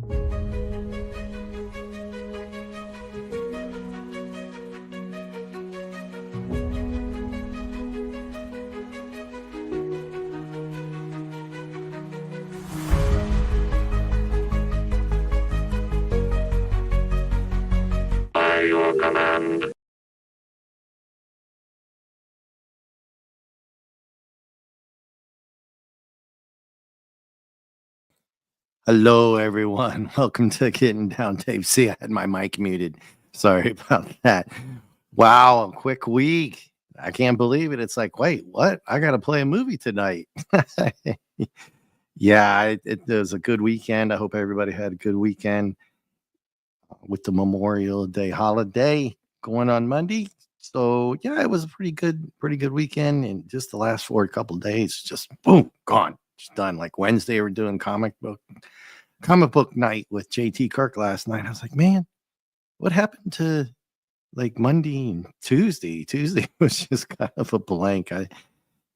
By your command. Hello, everyone. Welcome to Getting Down Dave. See, I had my mic muted. Sorry about that. Wow, a quick week. I can't believe it. It's like, wait, what? I got to play a movie tonight. Yeah, it was a good weekend. I hope everybody had a good weekend with the Memorial Day holiday going on Monday. So yeah, it was a pretty good weekend. And just the last couple days, just boom, gone, just done. Like Wednesday, we're doing comic book night with JT Kirk last night. I was like, man, what happened to like Monday and Tuesday? Tuesday was just kind of a blank. I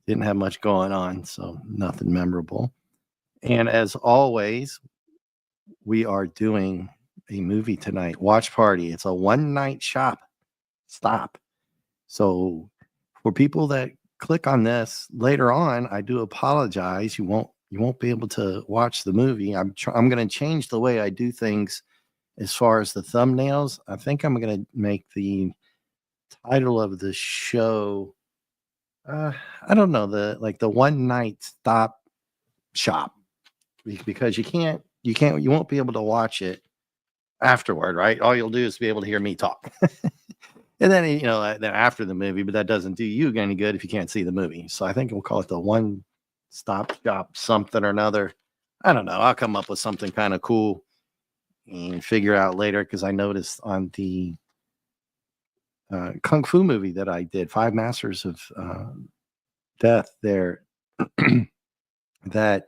didn't have much going on, so nothing memorable. And as always, we are doing a movie tonight, watch party. It's a one night stop. So for people that click on this later on, I do apologize. You won't be able to watch the movie. I'm going to change the way I do things as far as the thumbnails. I think I'm going to make the title of the show. I don't know, the one night stop shop, because you won't be able to watch it afterward, right? All you'll do is be able to hear me talk. And then, then after the movie, but that doesn't do you any good if you can't see the movie. So I think we'll call it the one stop shop something or another. I don't know. I'll come up with something kind of cool and figure out later, because I noticed on the Kung Fu movie that I did, Five Masters of Death, there, that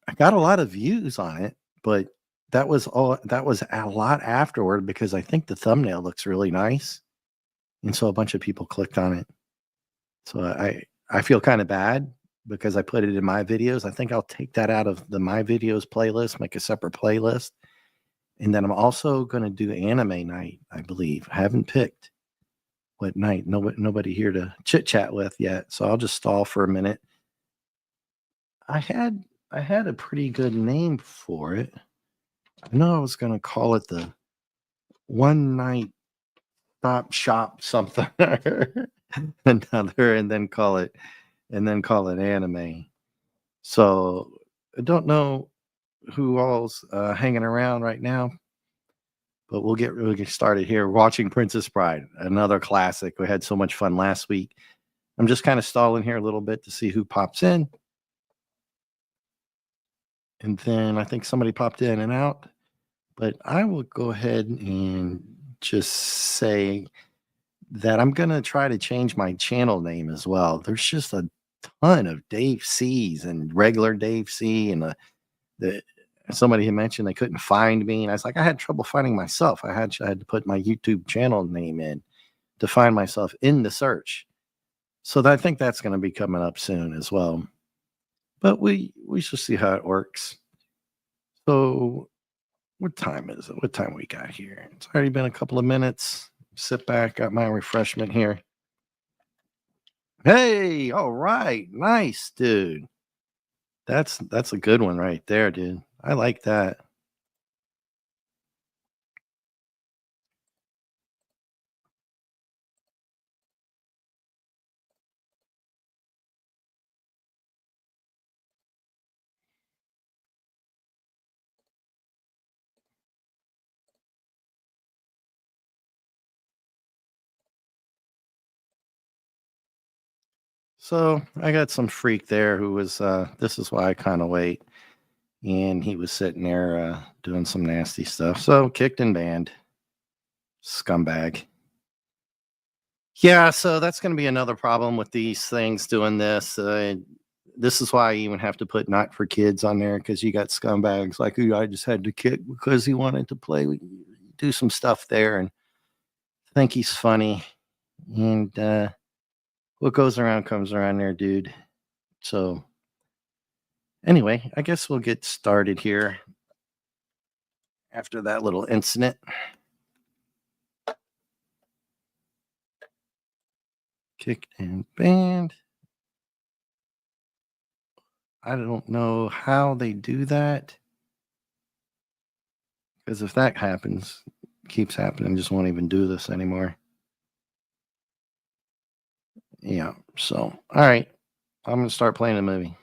I got a lot of views on it, but that was a lot afterward, because I think the thumbnail looks really nice. And so a bunch of people clicked on it. So I feel kind of bad because I put it in my videos. I think I'll take that out of the my videos playlist, make a separate playlist. And then I'm also going to do anime night, I believe. I haven't picked what night. Nobody here to chit chat with yet. So I'll just stall for a minute. I had a pretty good name for it. I know I was going to call it the one night stop shop something another, and then call it anime. So I don't know who all's hanging around right now, but we'll get started here. Watching Princess Bride, another classic. We had so much fun last week. I'm just kind of stalling here a little bit to see who pops in. And then I think somebody popped in and out, but I will go ahead and just say that I'm going to try to change my channel name as well. There's just a ton of Dave C's and regular Dave C. And somebody had mentioned they couldn't find me. And I was like, I had trouble finding myself. I had to put my YouTube channel name in to find myself in the search. So I think that's going to be coming up soon as well. But we shall see how it works. So what time is it? What time we got here? It's already been a couple of minutes. Sit back, got my refreshment here. Hey, all right. Nice, dude. That's a good one right there, dude. I like that. So I got some freak there who was this is why I kind of wait. And he was sitting there doing some nasty stuff. So kicked and banned. Scumbag. Yeah, so that's going to be another problem with these things doing this. This is why I even have to put not for kids on there, because you got scumbags like who I just had to kick because he wanted to do some stuff there and think he's funny. And what goes around comes around there, dude. So anyway, I guess we'll get started here. after that little incident. Kicked and banned. I don't know how they do that. Because if that happens, keeps happening, just won't even do this anymore. Yeah. So, all right. I'm going to start playing the movie.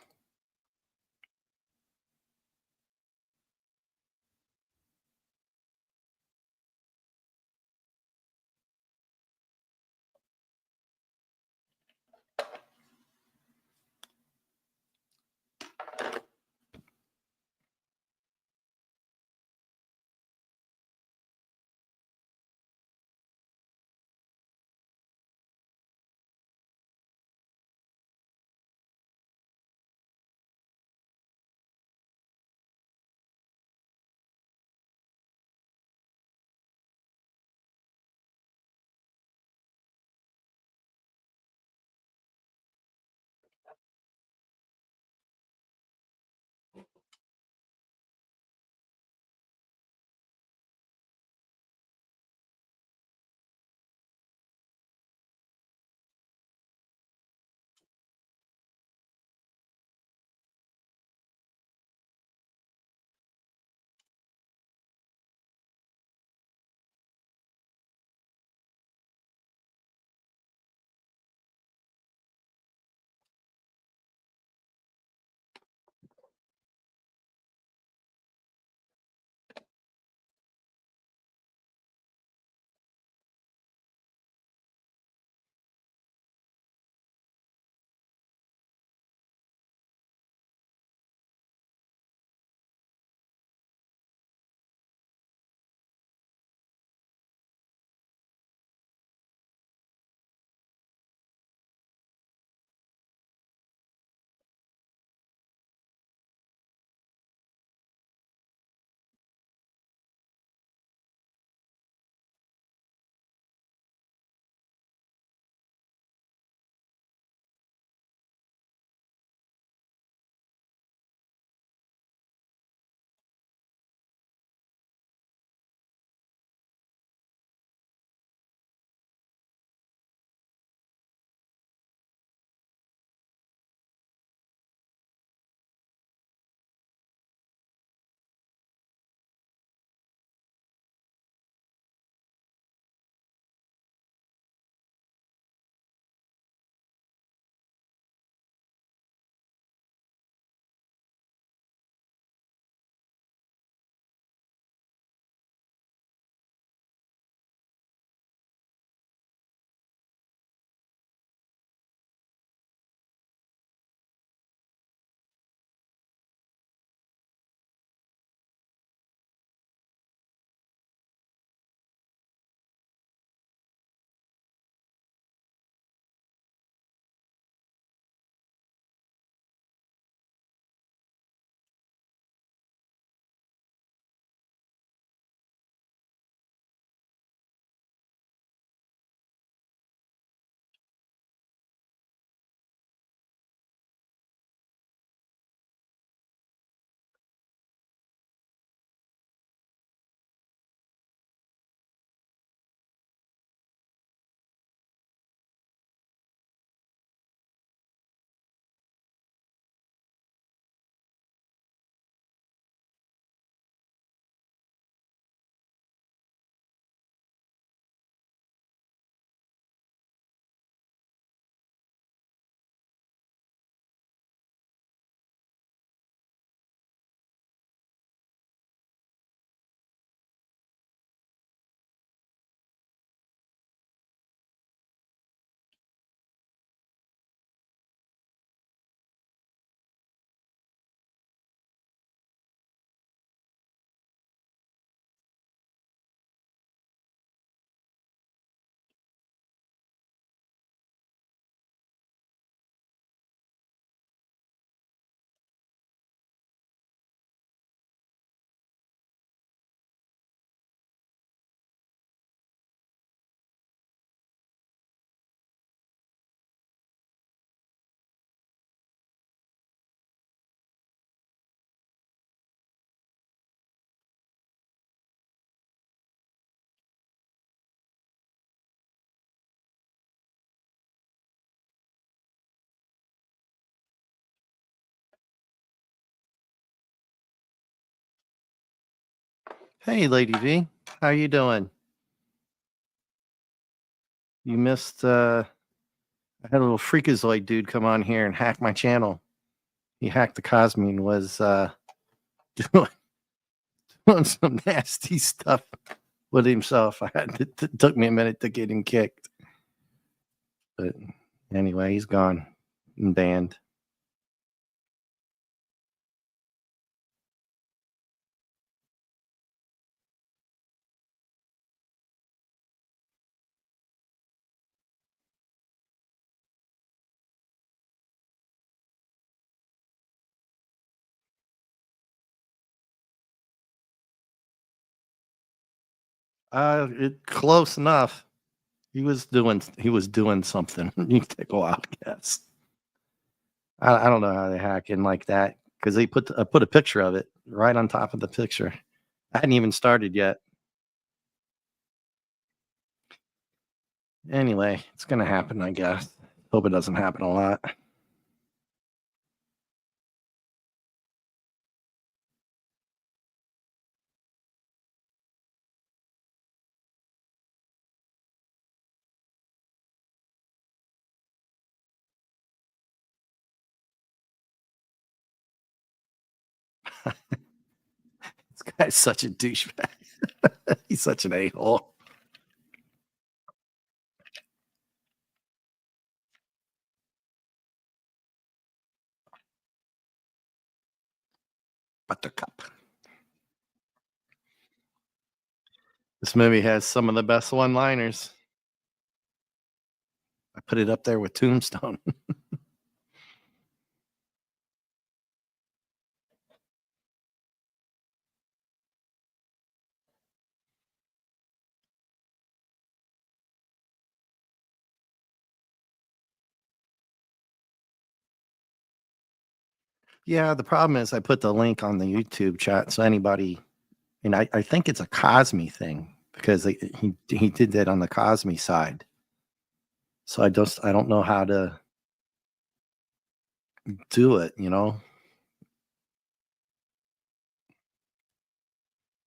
Hey, Lady V, how you doing? You missed. I had a little freakazoid dude come on here and hack my channel. He hacked the Cosme and was doing, doing some nasty stuff with himself. It took me a minute to get him kicked, but anyway, he's gone and banned. Close enough. He was doing something. You take a wild guess. I don't know how they hack in like that because they put a picture of it right on top of the picture. I hadn't even started yet. Anyway, it's gonna happen, I guess. Hope it doesn't happen a lot. This guy's such a douchebag. He's such an a-hole. Buttercup. This movie has some of the best one-liners. I put it up there with Tombstone. Yeah, the problem is I put the link on the YouTube chat so anybody, and I think it's a Cosme thing because he did that on the Cosme side. So I don't know how to do it.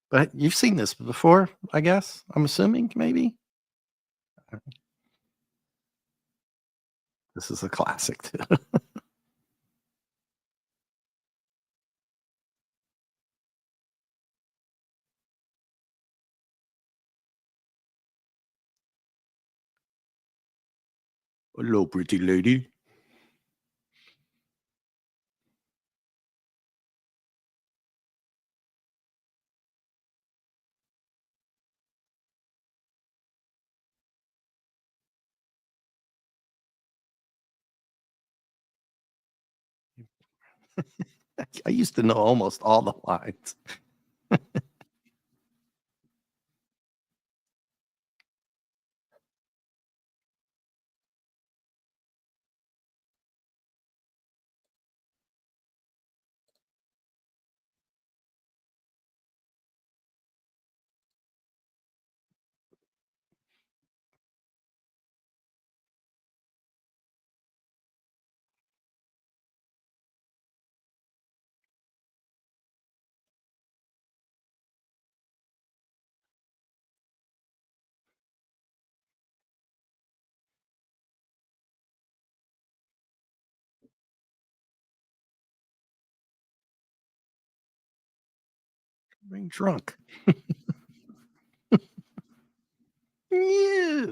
But you've seen this before, I guess. I'm assuming maybe this is a classic too. Hello, pretty lady. I used to know almost all the lines. Being drunk. Yeah.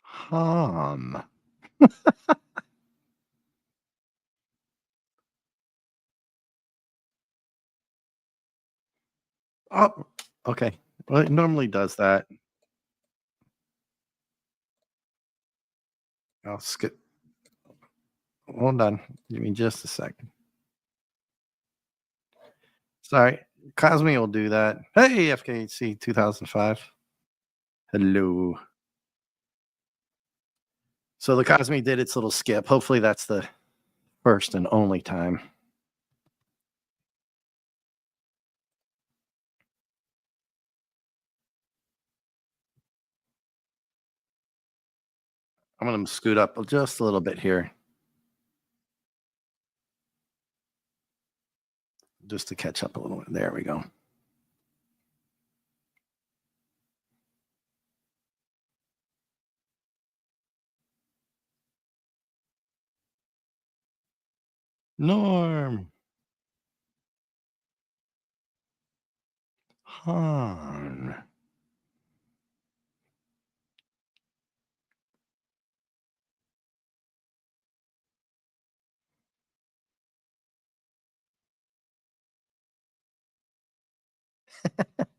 Hum. Oh, okay. Well, it normally does that. I'll skip. Hold on. Give me just a second. Sorry. Cosme will do that. Hey, FKHC 2005. Hello. So the Cosme did its little skip. Hopefully that's the first and only time. I'm going to scoot up just a little bit here just to catch up a little bit. There we go. Norm. Han.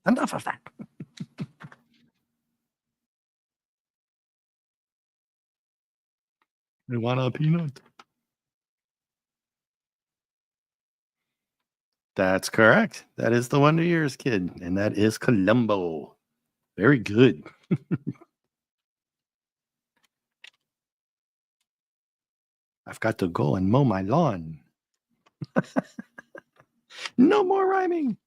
Enough of that. I want a peanut. That's correct. That is the Wonder Years kid, and that is Columbo. Very good. I've got to go and mow my lawn. No more rhyming.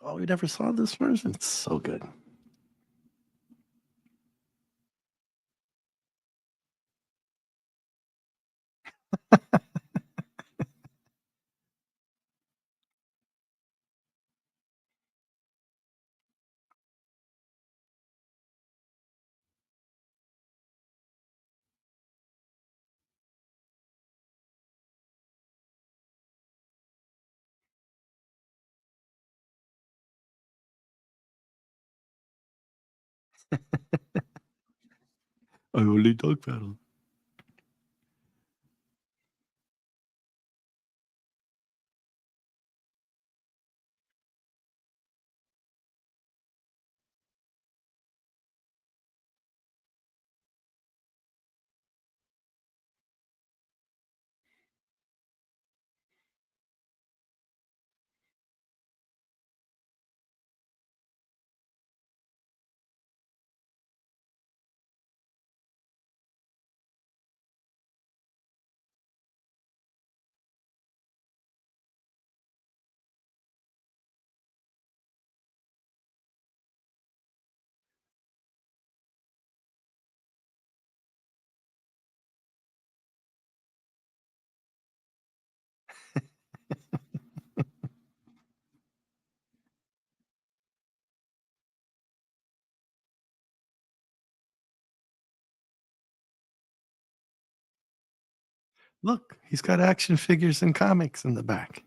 Oh, we never saw this version. It's so good. I only dog paddle. Look, he's got action figures and comics in the back.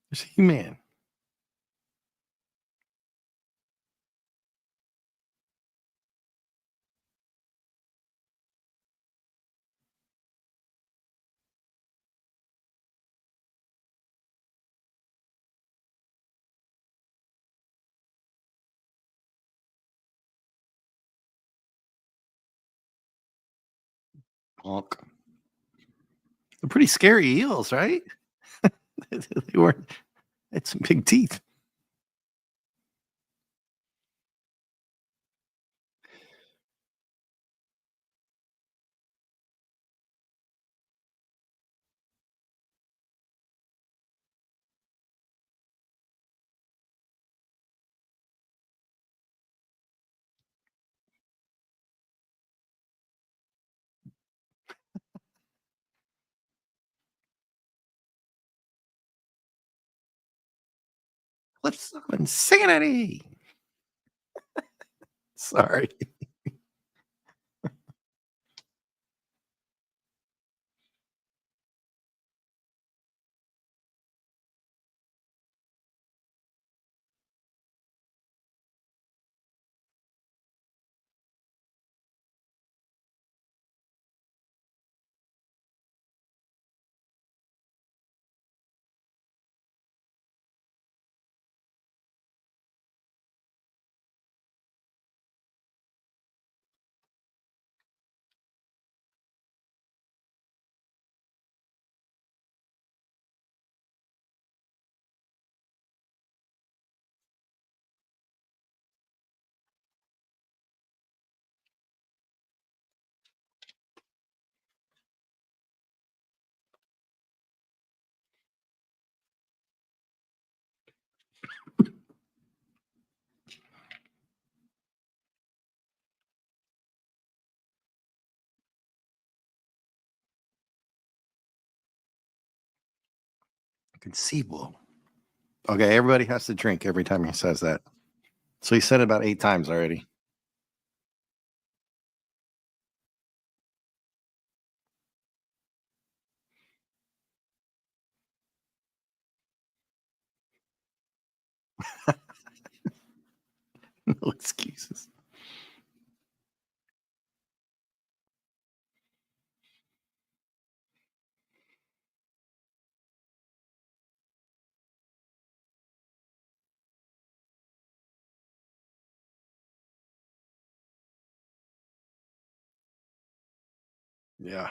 There's He-Man. Honk. They're pretty scary eels, right? They weren't. Had some big teeth. What's up, insanity? Sorry. Inconceivable. Okay, everybody has to drink every time he says that. So he said it about 8 times already. No excuses. Yeah.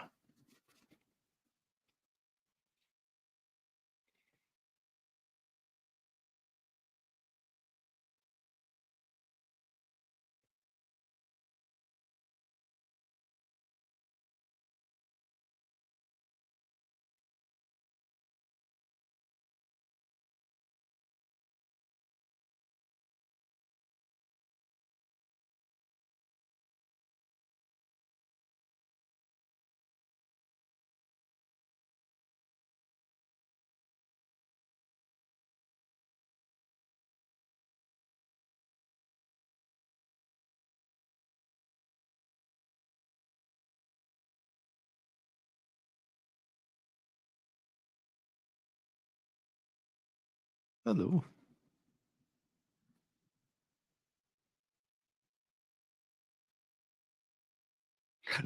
Hello.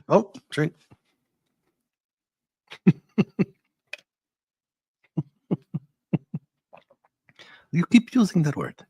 Oh, drink. You keep using that word.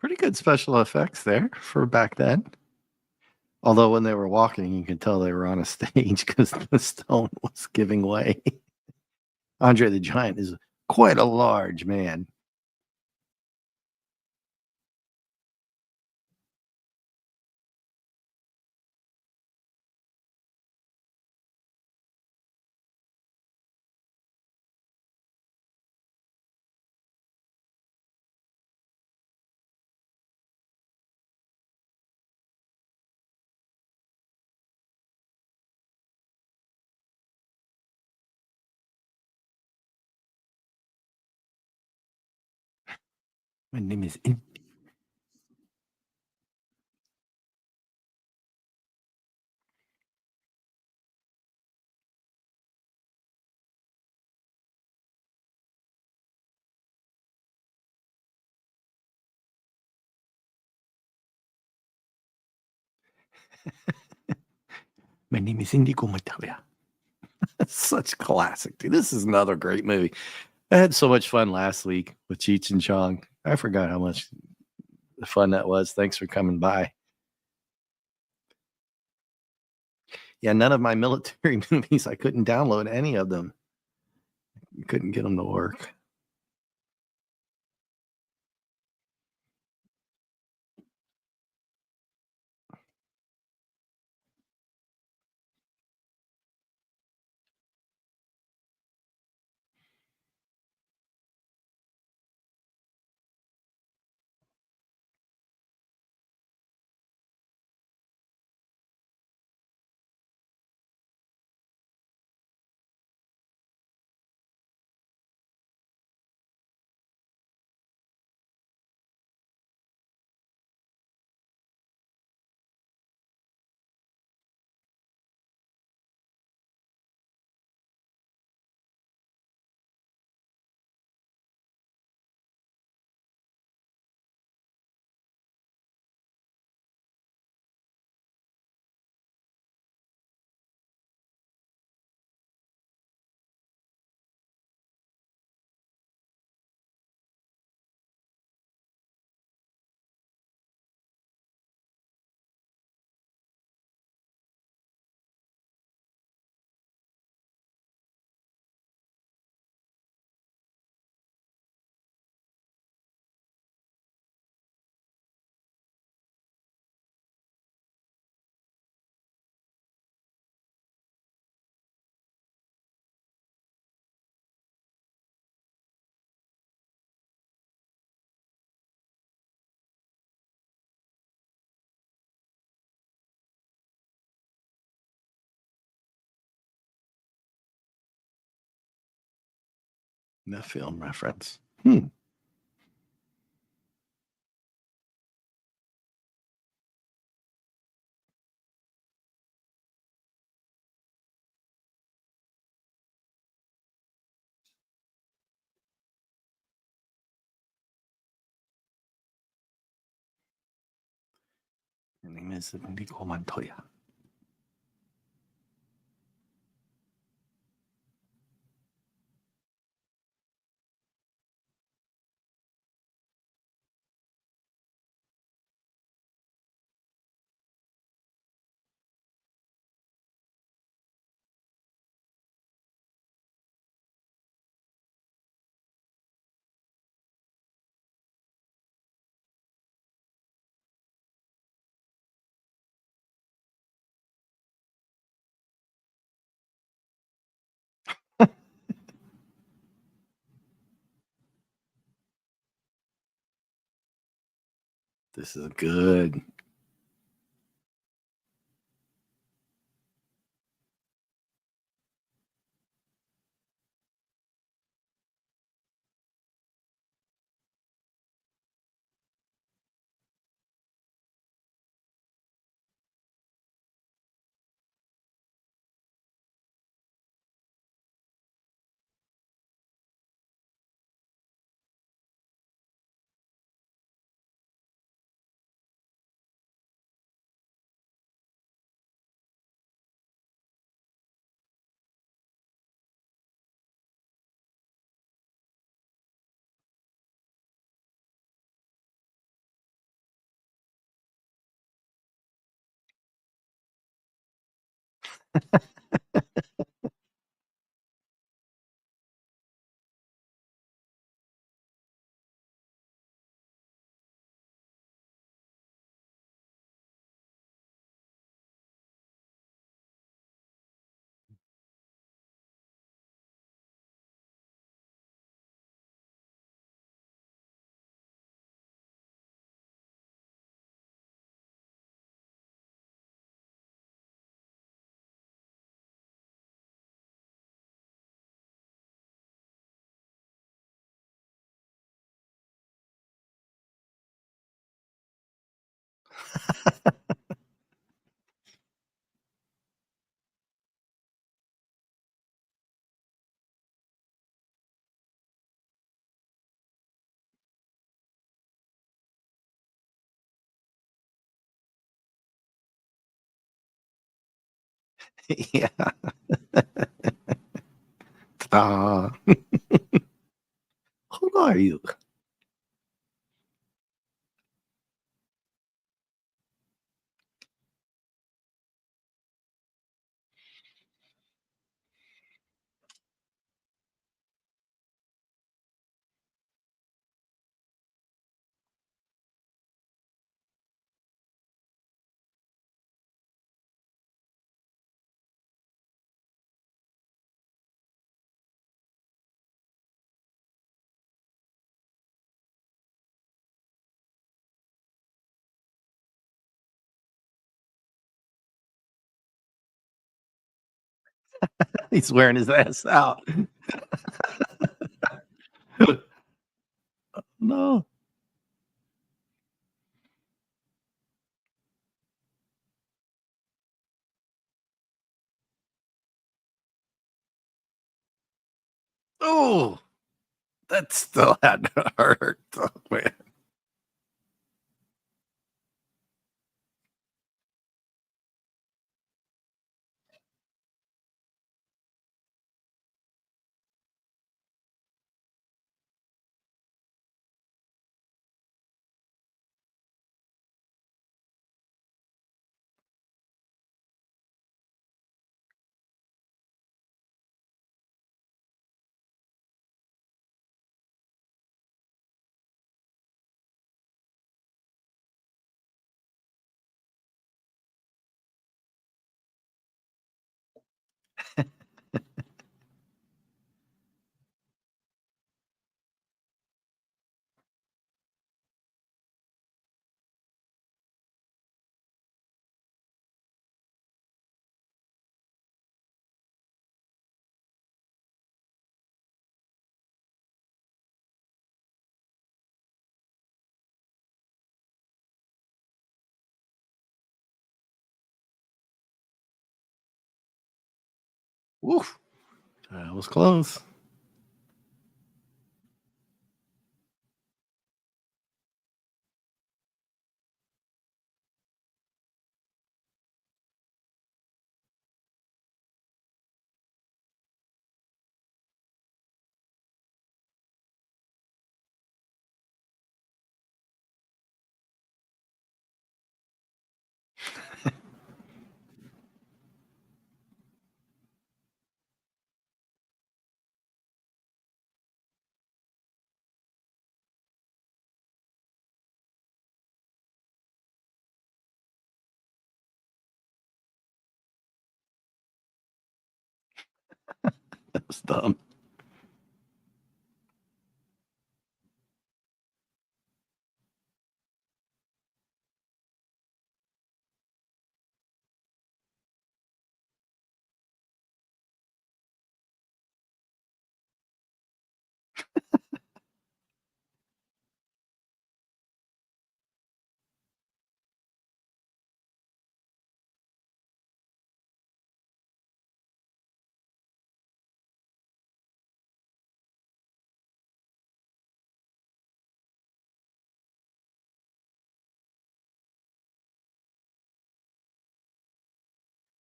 Pretty good special effects there for back then. Although when they were walking, you could tell they were on a stage because the stone was giving way. Andre the Giant is quite a large man. My name is My name is Indigo Matalia. Such classic, dude. This is another great movie. I had so much fun last week with Cheech and Chong. I forgot how much fun that was. Thanks for coming by. Yeah, none of my military movies, I couldn't download any of them. Couldn't get them to work. The film reference. Hmm. Her name is Nico Montoya. This is good. Yeah. Who are you? He's wearing his ass out. No. Oh, that still had to hurt. Oh, man. Woof. That was close. That was dumb.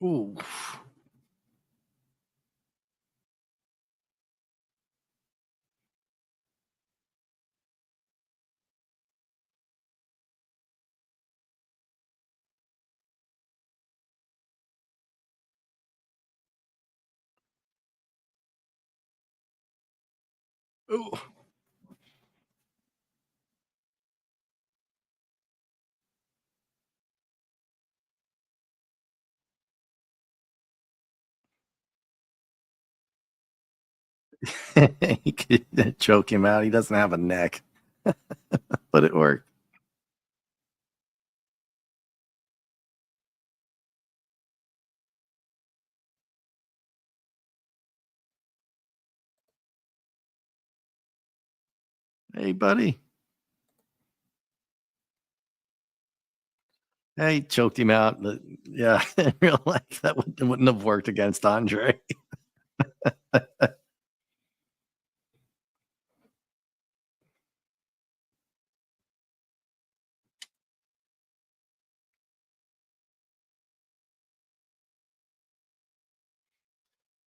Ooh. Ooh. He could choke him out. He doesn't have a neck, but it worked. Hey, buddy. Hey, he choked him out. Yeah, in real life, that wouldn't have worked against Andre.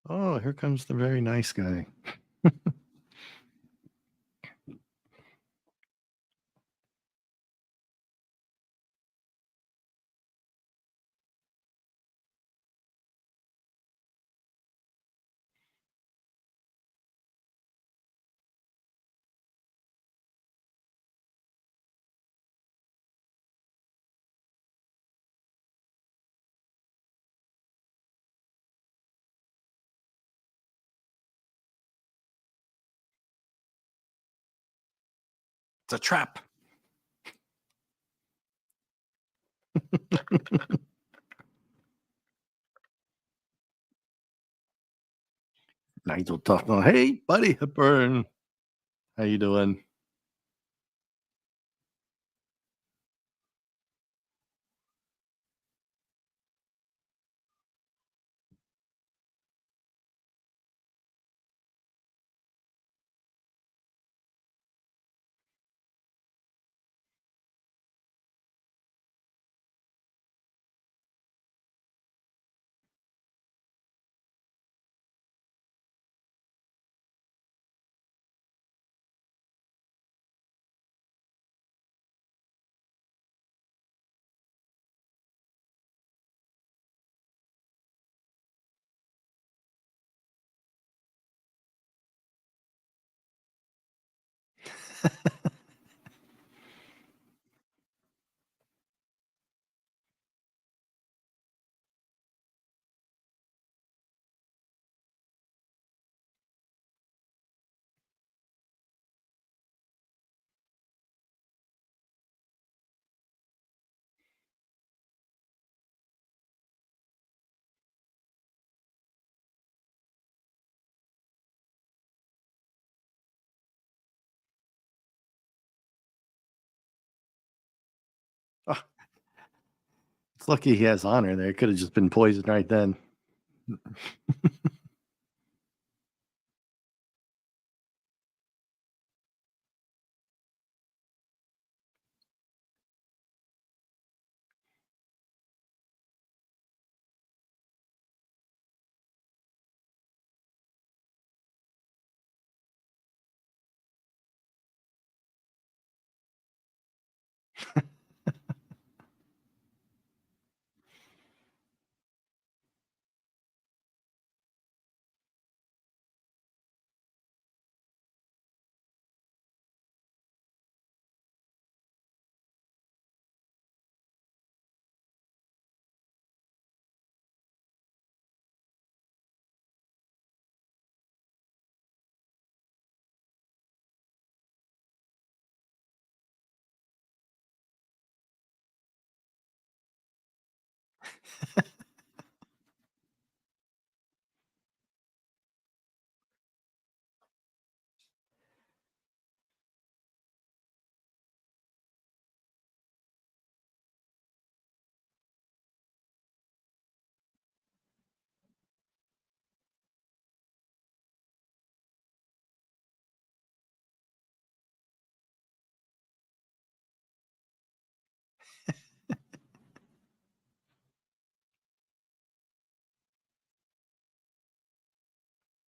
Oh, here comes the very nice guy. It's a trap. Nigel talking. Hey, buddy Hepburn. How you doing? Oh, it's lucky he has honor there. It could have just been poisoned right then.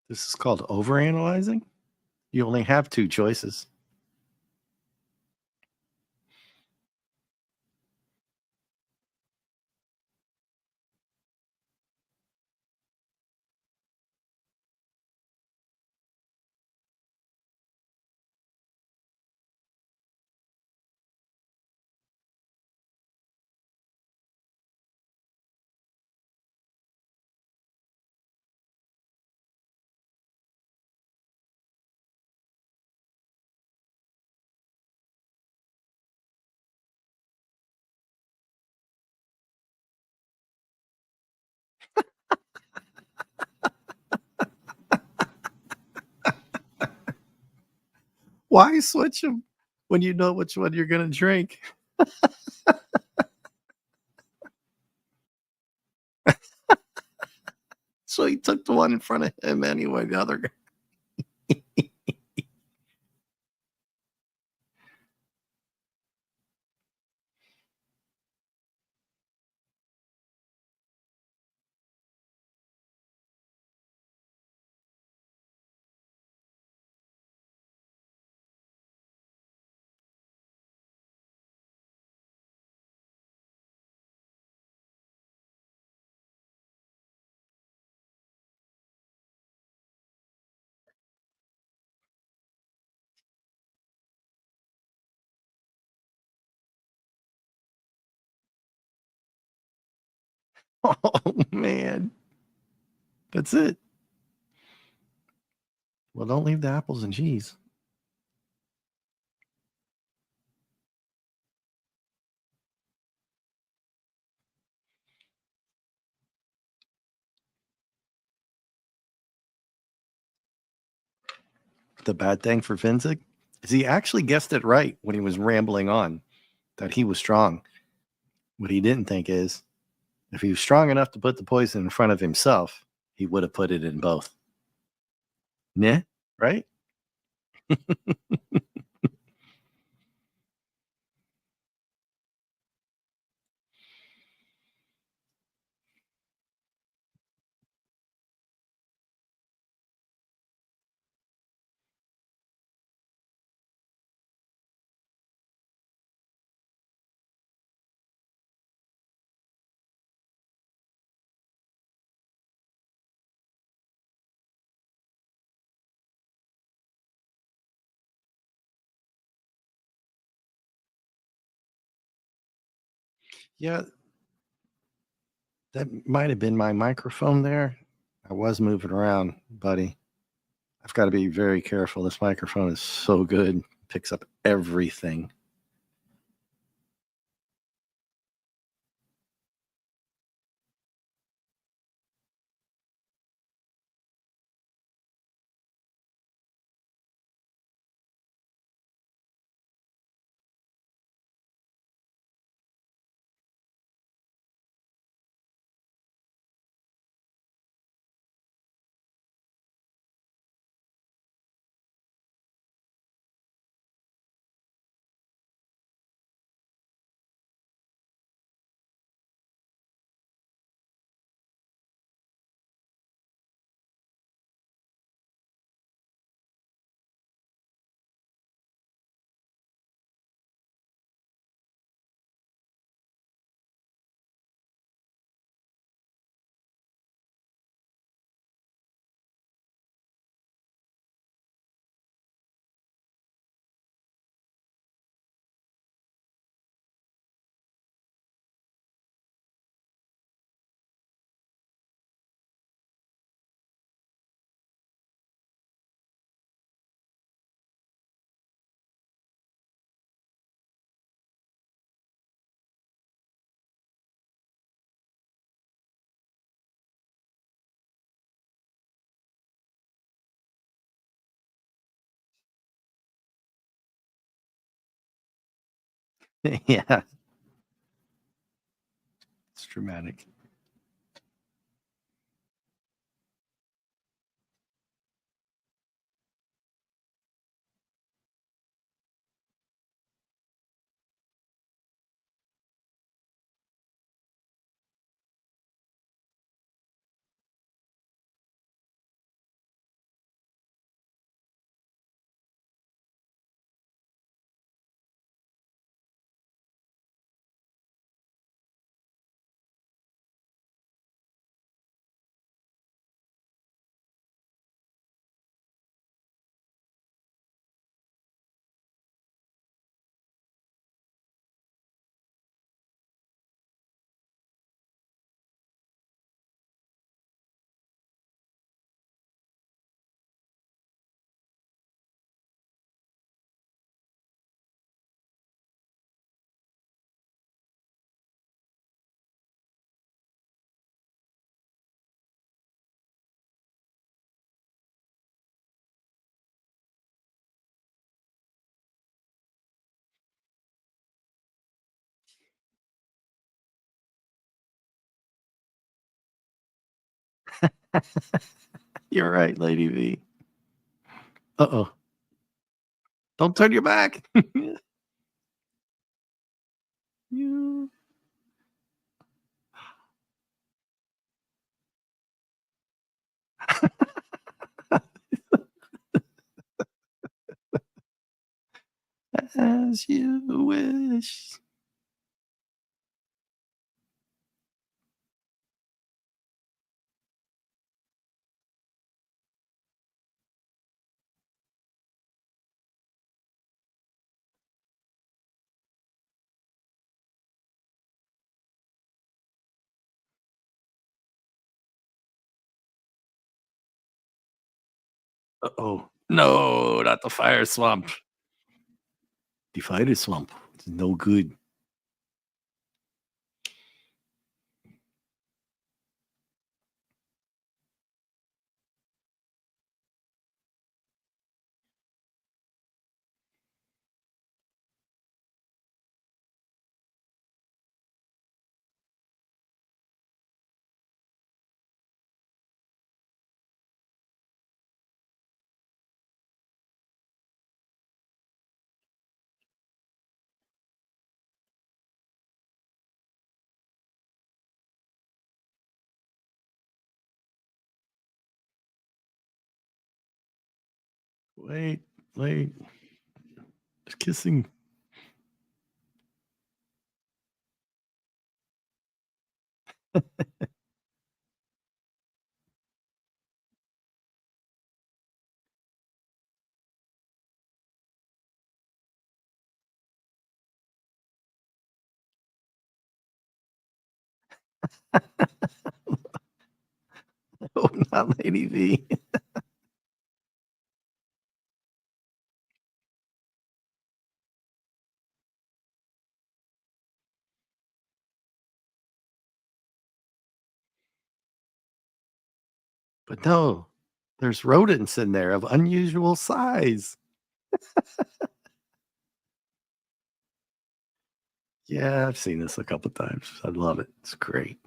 This is called overanalyzing. You only have two choices. Why switch them when you know which one you're going to drink? So he took the one in front of him anyway. The other guy. Oh man, that's it. Well, don't leave the apples and cheese. The bad thing for Finzig is he actually guessed it right when he was rambling on that he was strong. What he didn't think is if he was strong enough to put the poison in front of himself, he would have put it in both. Nah, right? Yeah, that might have been my microphone there. I was moving around, buddy. I've got to be very careful. This microphone is so good, picks up everything. Yeah, it's dramatic. You're right, Lady V. Uh-oh. Don't turn your back. You- As you wish. Uh-oh. No, not the fire swamp. The fire swamp. It's no good. Wait, wait. Just kissing. Oh, not Lady V. But no, there's rodents in there of unusual size. Yeah, I've seen this a couple times. I love it. It's great.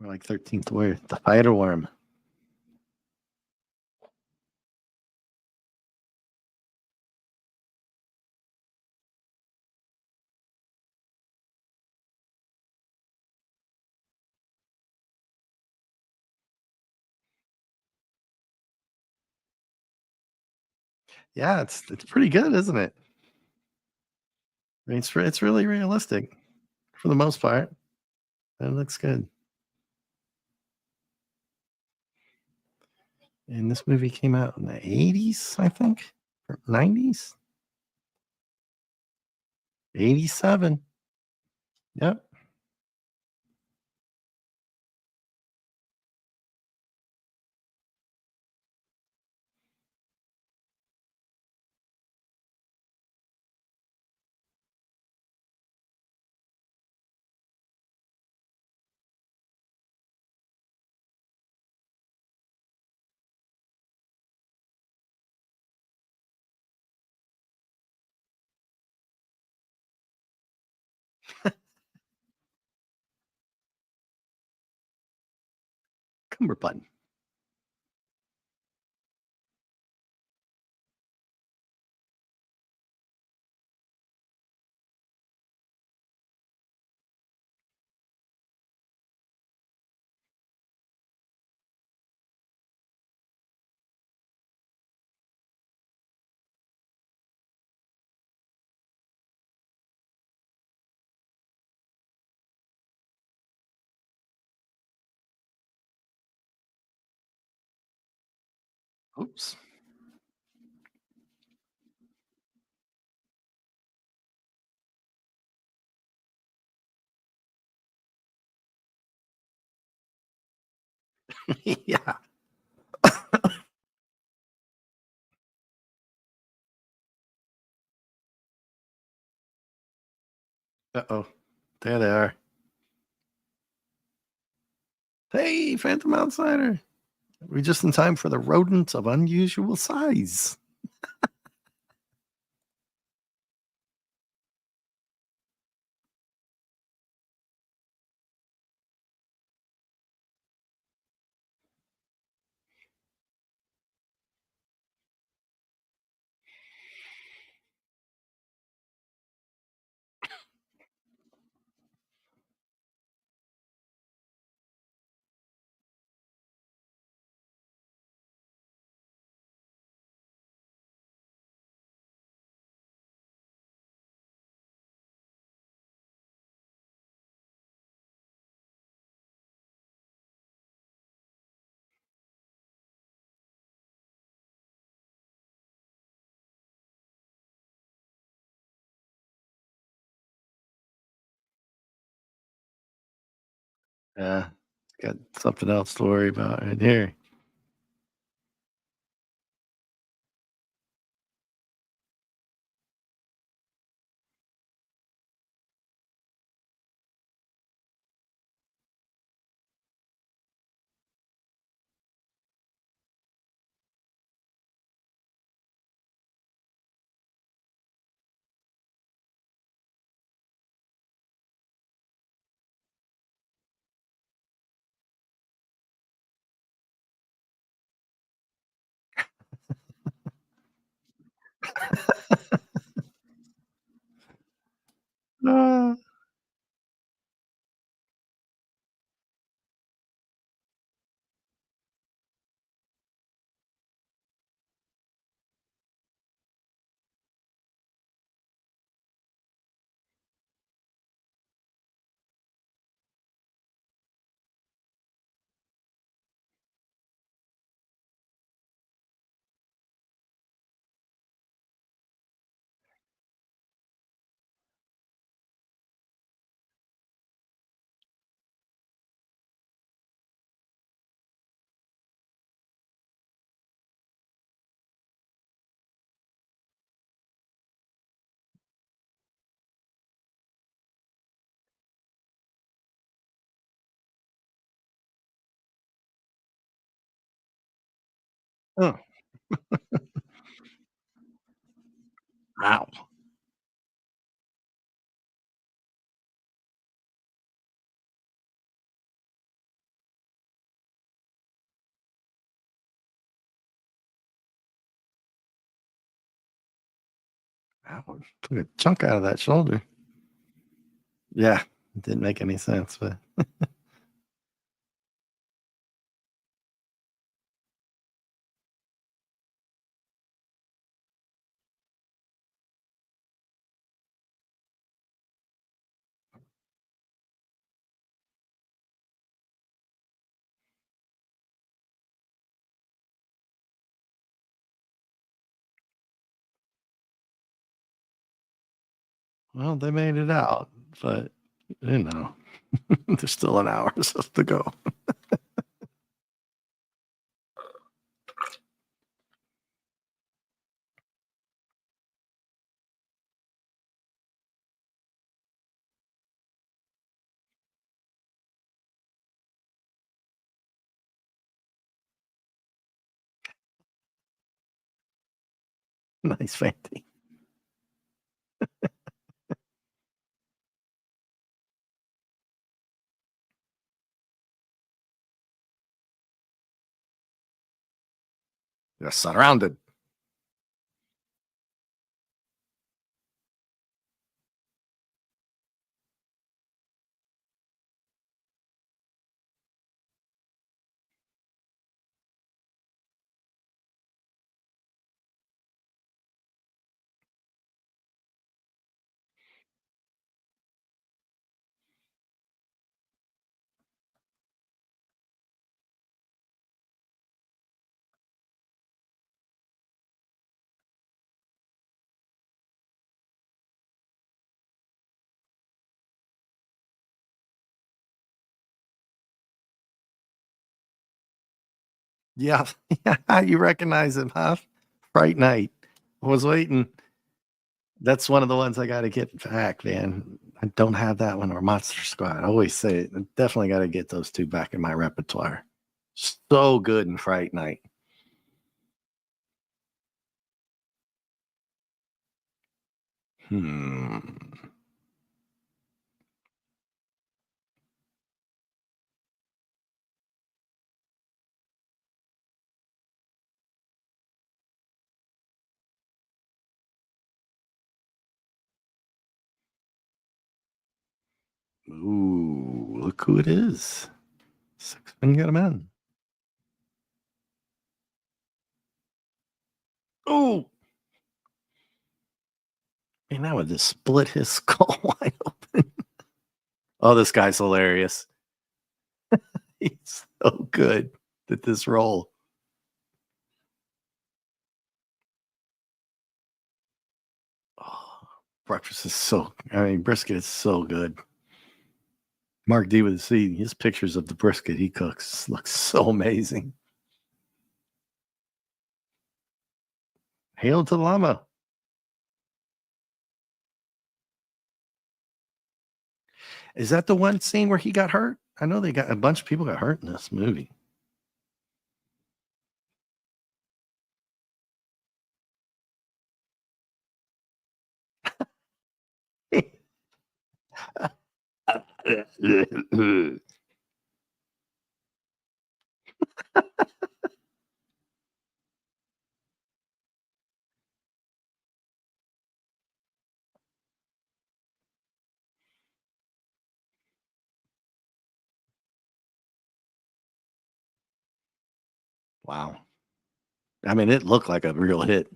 Or like 13th word, the fighter worm. Yeah, it's pretty good, isn't it? I mean, it's really realistic for the most part. It looks good. And this movie came out in the 80s, I think, or 90s, 87. Yep. Cumberbund. Oops. Yeah. Uh-oh. There they are. Hey, Phantom Outsider. We're just in time for the rodents of unusual size. Yeah. Got something else to worry about right here. Ah. Oh, wow. Ouch. Took a chunk out of that shoulder. Yeah, it didn't make any sense, but well, they made it out. But you know, there's still an hour to go. Nice painting. You're surrounded. Yeah, yeah, you recognize him, huh? Fright Night. I was waiting. That's one of the ones I got to get back, man. I don't have that one or Monster Squad. I always say it. I definitely got to get those two back in my repertoire. So good in Fright Night. Hmm. Ooh, look who it is. Six Finger Man. Oh, and that would just split his skull wide open. Oh, this guy's hilarious. He's so good at this role. Oh, breakfast is so, I mean, brisket is so good. Mark D with a C, his pictures of the brisket he cooks look so amazing. Hail to the llama. Is that the one scene where he got hurt? I know they got a bunch of people got hurt in this movie. Wow. I mean, it looked like a real hit.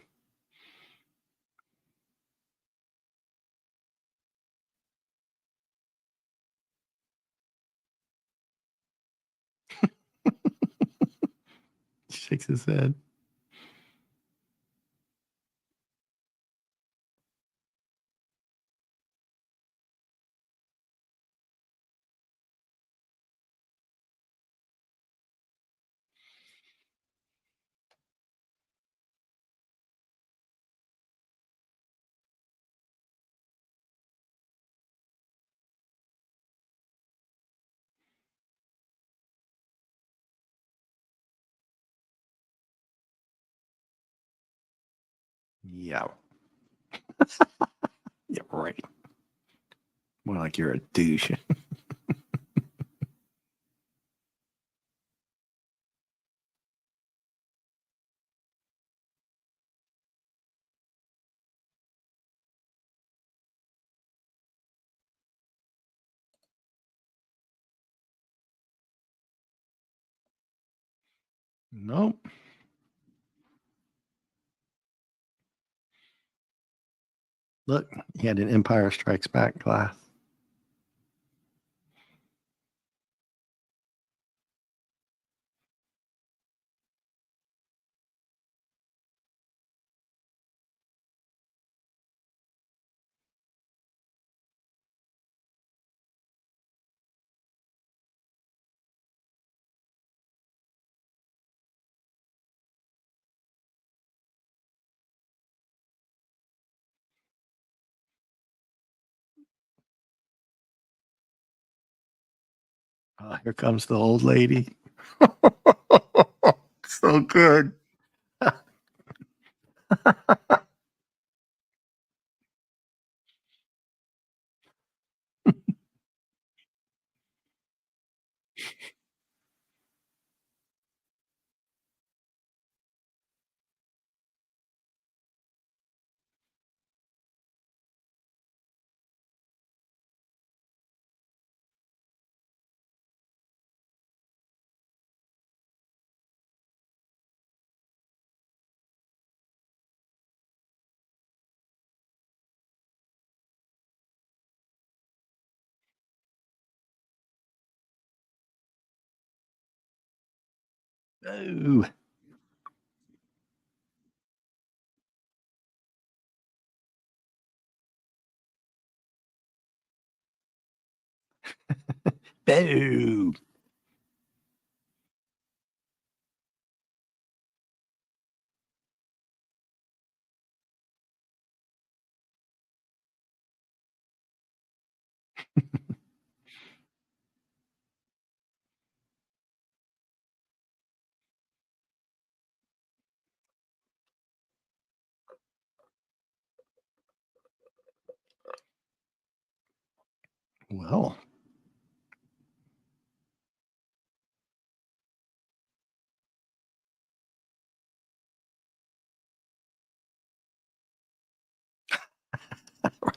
Shakes his head. Yeah. Yeah, right. More like you're a douche. Nope. Look, he had an Empire Strikes Back glass. Here comes the old lady. So good. Boo. Boo. Well,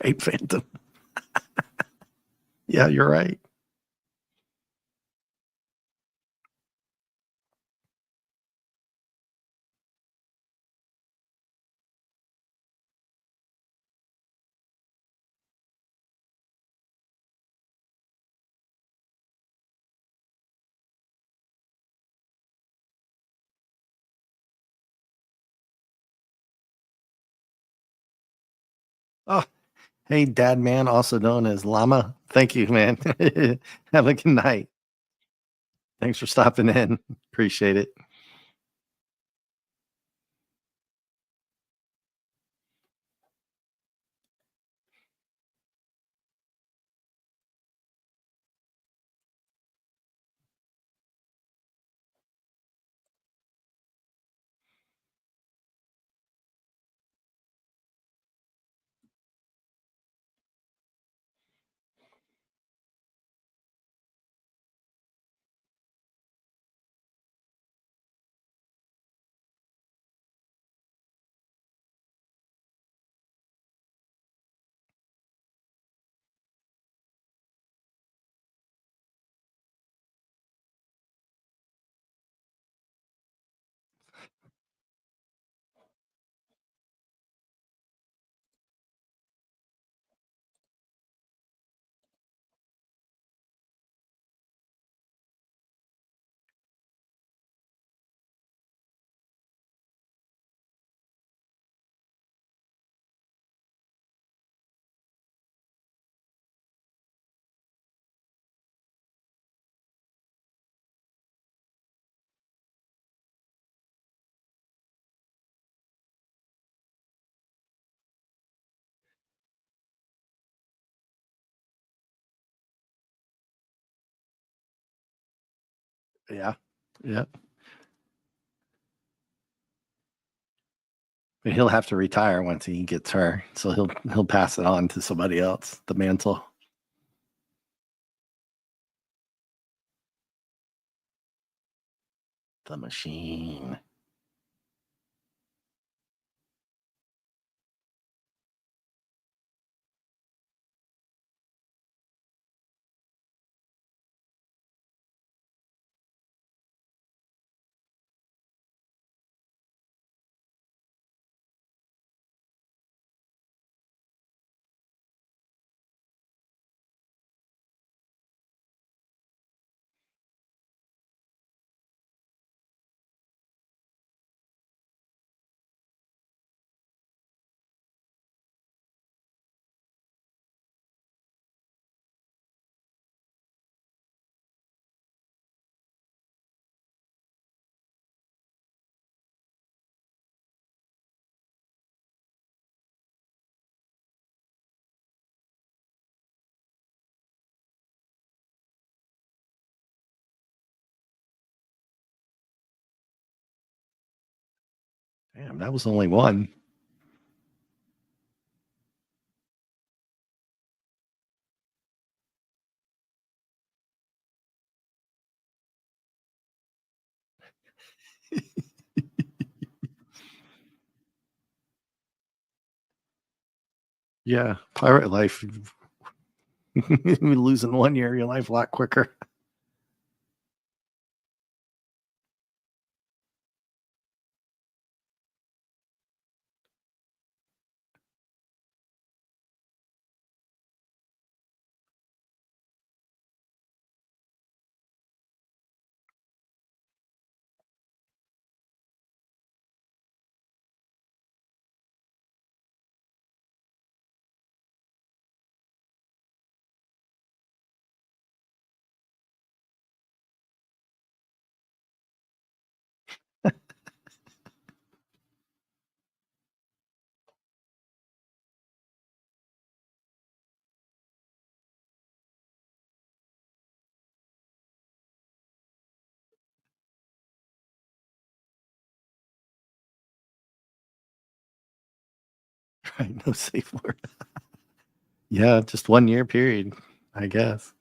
right, Phantom. Yeah, you're right. Oh, hey, Dad Man, also known as Llama. Thank you, man. Have a good night. Thanks for stopping in. Appreciate it. Yeah. Yeah. But he'll have to retire once he gets her. So he'll pass it on to somebody else, the mantle. The machine. Damn, that was only one. Yeah, pirate life. You lose in 1 year, your life a lot quicker. Right, no safe word. Yeah, just 1 year period, I guess.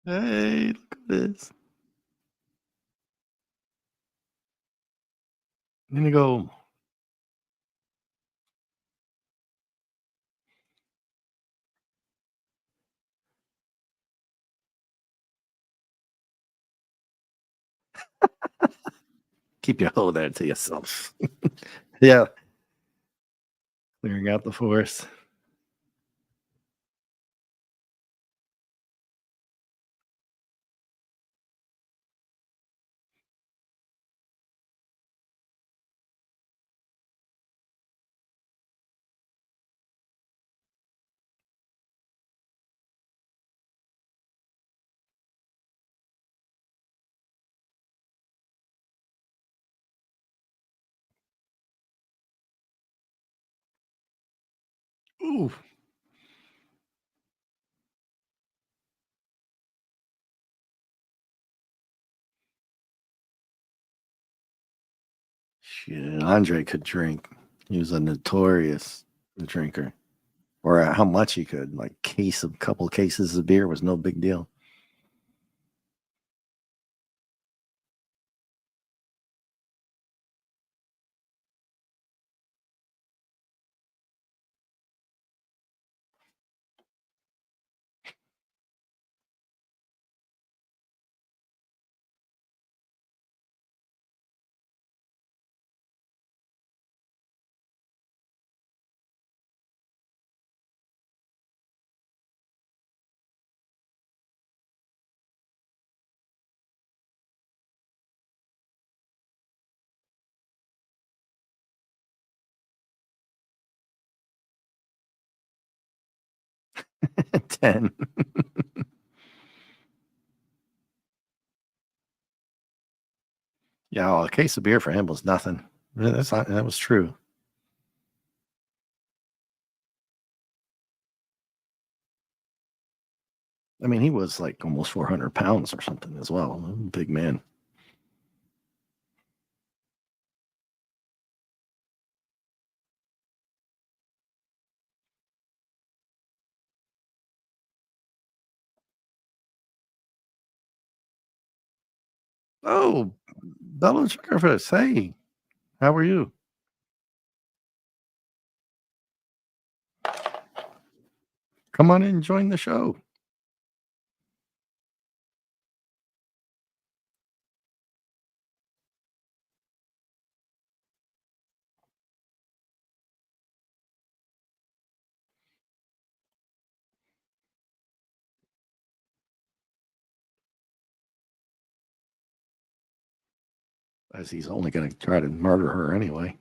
Hey, look at this. I'm gonna go. Keep your hoe there to yourself. Yeah, clearing out the forest. Ooh, shit. Andre could drink. He was a notorious drinker. Or how much he could. Like couple cases of beer was no big deal. Ten. Yeah, well, a case of beer for him was nothing. Yeah, that was true. I mean, he was like almost 400 pounds or something as well. Big man. Oh, Bella Sugarfish. Hey, how are you? Come on in and join the show. As he's only going to try to murder her anyway.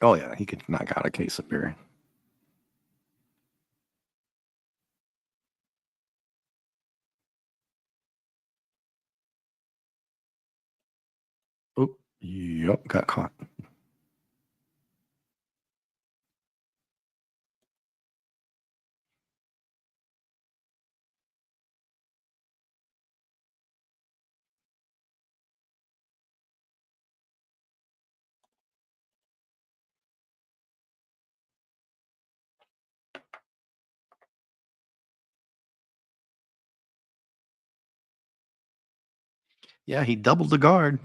Oh, yeah, he could knock out a case of beer. Oh, yep, got caught. Yeah, he doubled the guard.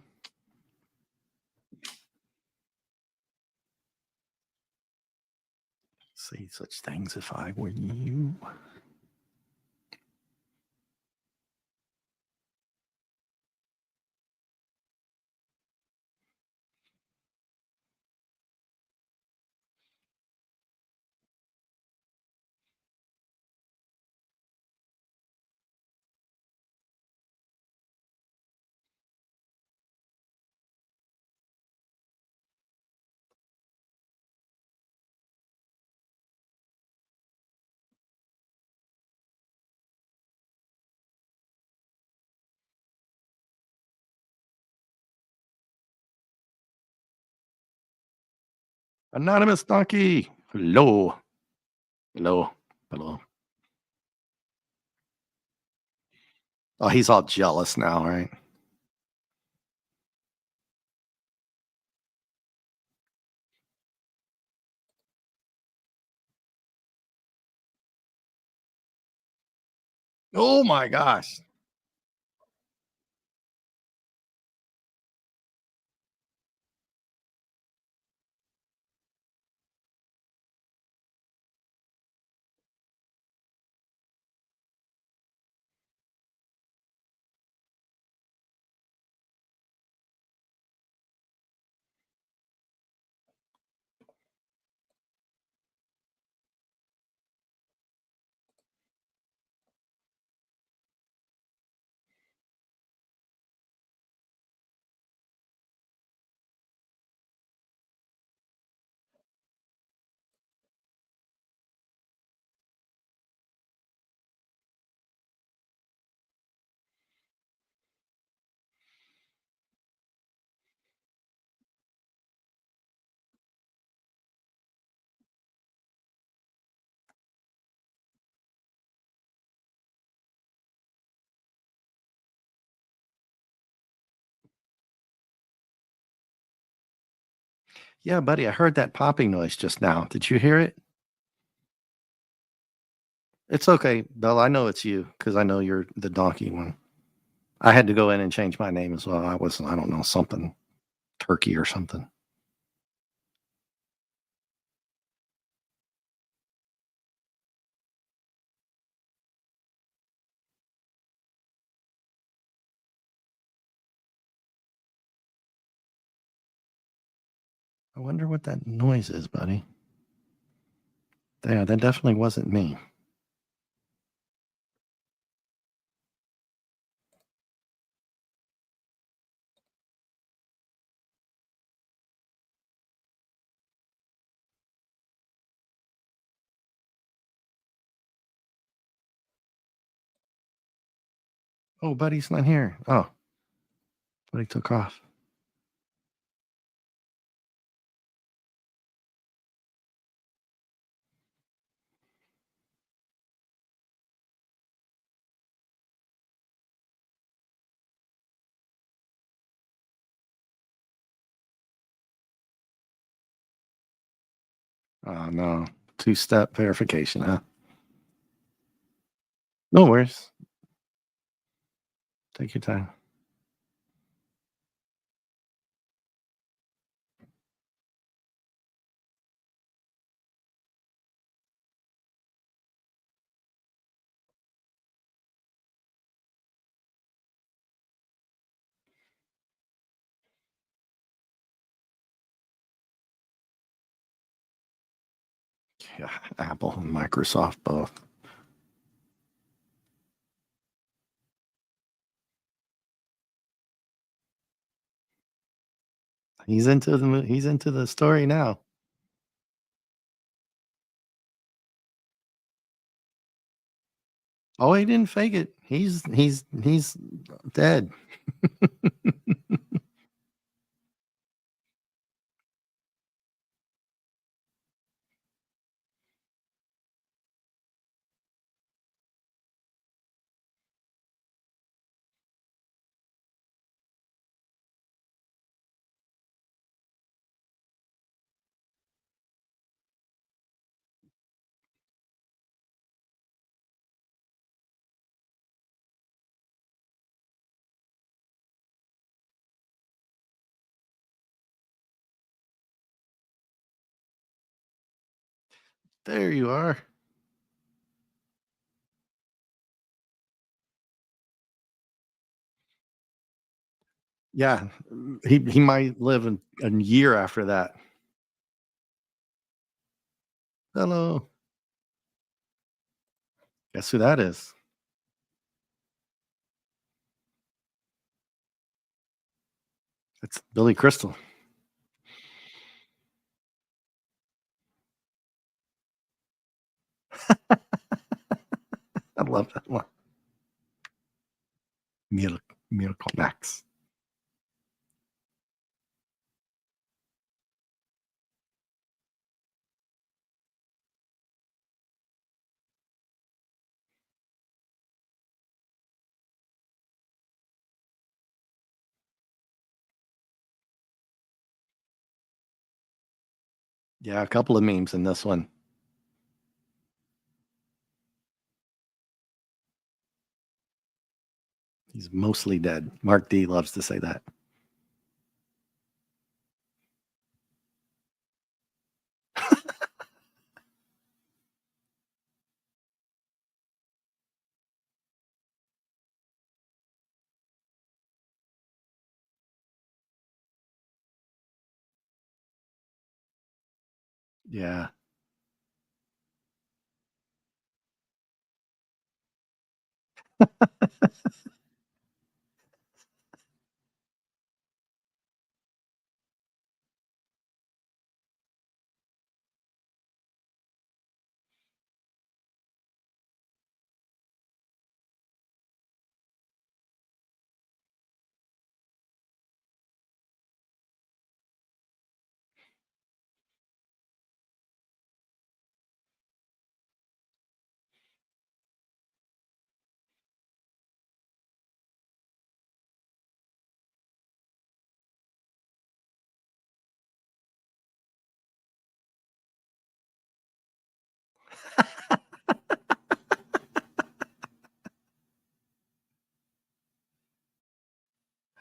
Say such things if I were you. Anonymous donkey. Hello. Hello. Hello. Oh, he's all jealous now, right? Oh my gosh. Yeah, buddy, I heard that popping noise just now. Did you hear it? It's okay, Bella. I know it's you because I know you're the donkey one. I had to go in and change my name as well. I don't know, something turkey or something. I wonder what that noise is, buddy. Yeah, that definitely wasn't me. Oh, buddy's not here. Oh, buddy took off. Oh no, two-step verification, huh? No worries. Take your time. Yeah, Apple and Microsoft both. He's into the story now. Oh, he didn't fake it. He's dead. There you are. Yeah, he might live a year after that. Hello. Guess who that is? It's Billy Crystal. I love that one. Miracle Max. Yeah, a couple of memes in this one. He's mostly dead. Mark D loves to say that. Yeah.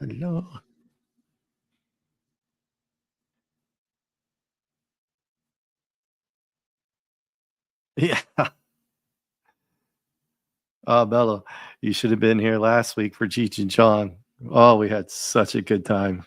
Hello. Yeah. Oh, Bello, you should have been here last week for Cheech and Chong. Oh, we had such a good time.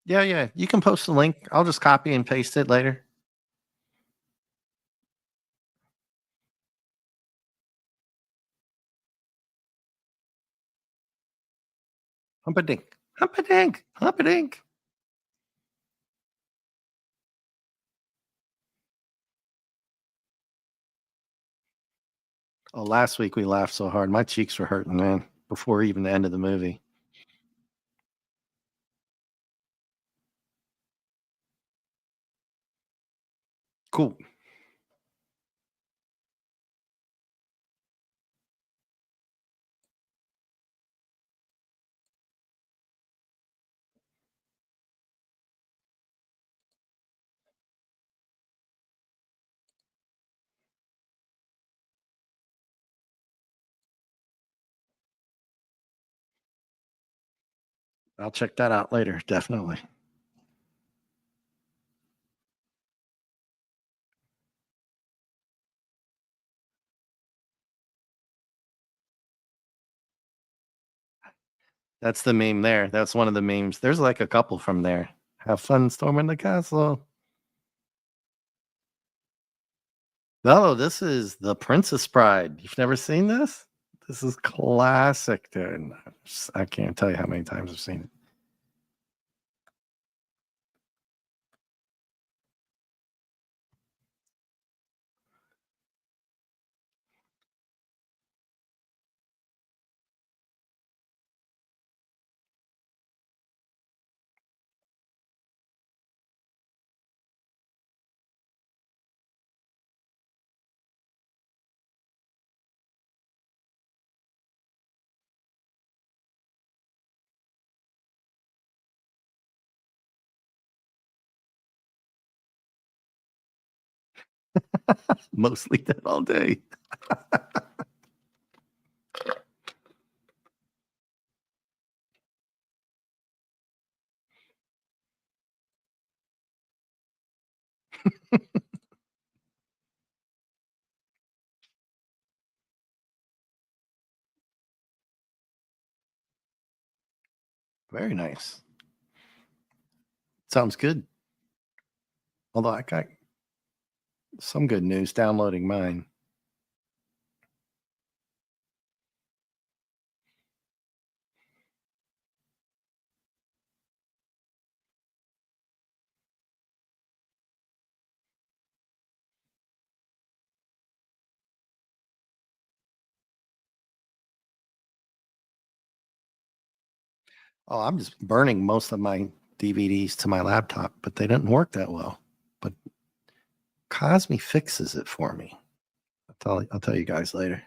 Yeah, yeah. You can post the link. I'll just copy and paste it later. Humpadink. Humpadink. Humpadink. Oh, last week we laughed so hard. My cheeks were hurting, man, before even the end of the movie. Cool. I'll check that out later. Definitely. That's the meme there. That's one of the memes. There's like a couple from there. Have fun storming the castle. No, this is The Princess Bride. You've never seen this? This is classic, dude. I can't tell you how many times I've seen it. Mostly dead all day. Very nice. Sounds good. Although I got some good news downloading mine. Oh, I'm just burning most of my DVDs to my laptop, but they didn't work that well. But Cosme fixes it for me. I'll tell you guys later.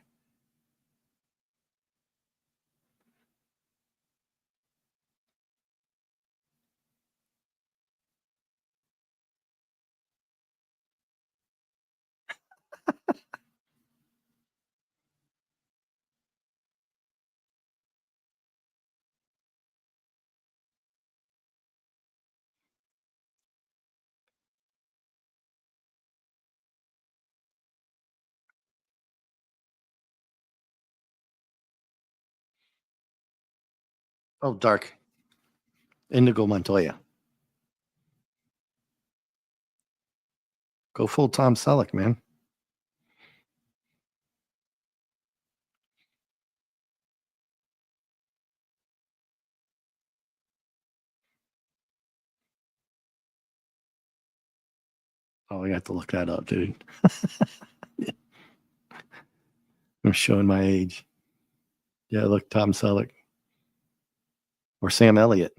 Oh, Dark. Indigo Montoya. Go full Tom Selleck, man. Oh, I got to look that up, dude. I'm showing my age. Yeah, look, Tom Selleck or Sam Elliott.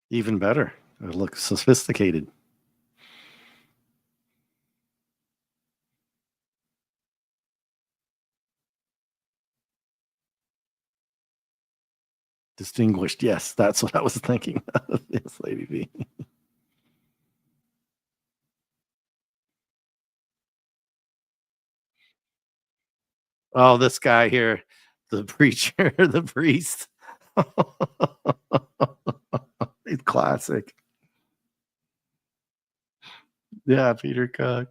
Even better. It looks sophisticated. Distinguished. Yes, that's what I was thinking. Yes, Lady V. Oh, this guy here, the preacher, the priest. He's classic. Yeah, Peter Cook.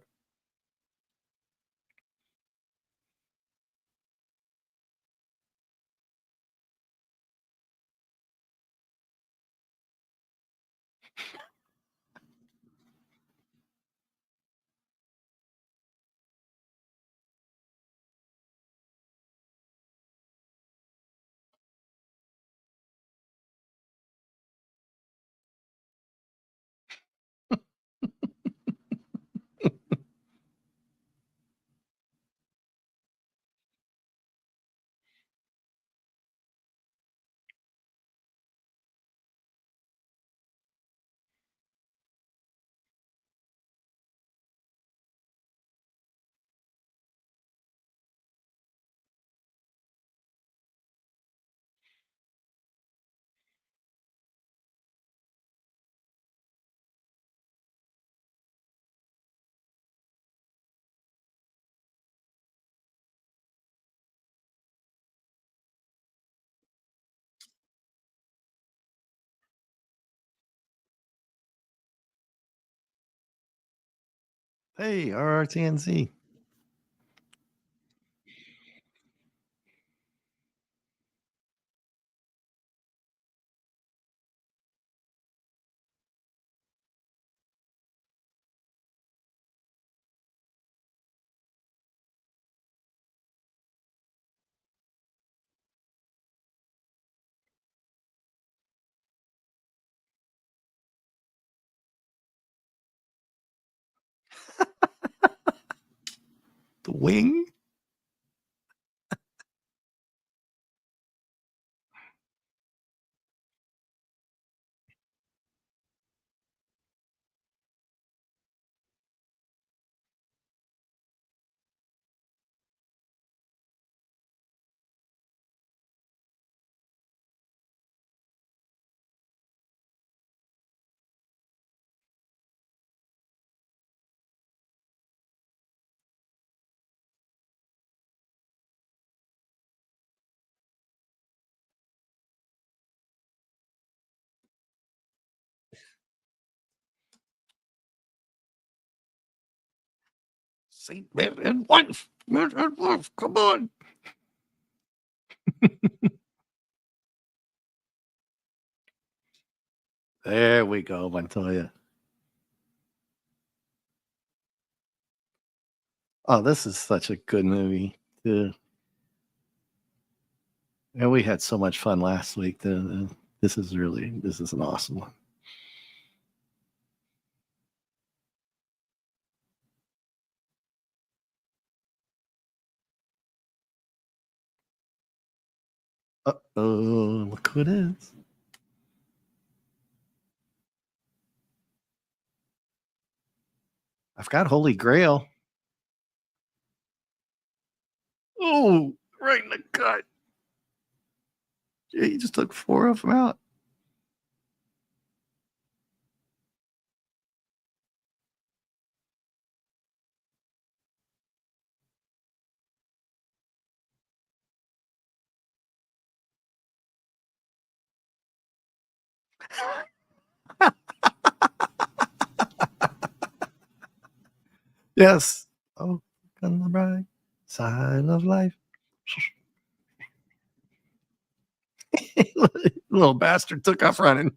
Hey, RRTNC. The wing? Saint man and wife. Man and wife. Come on. There we go, Montoya. Oh, this is such a good movie. Too. And we had so much fun last week. This is an awesome one. Uh-oh, look who it is. I've got Holy Grail. Oh, right in the gut. Yeah, he just took 4 of them out. Yes. Oh, on the bright side of life. Little bastard took off running.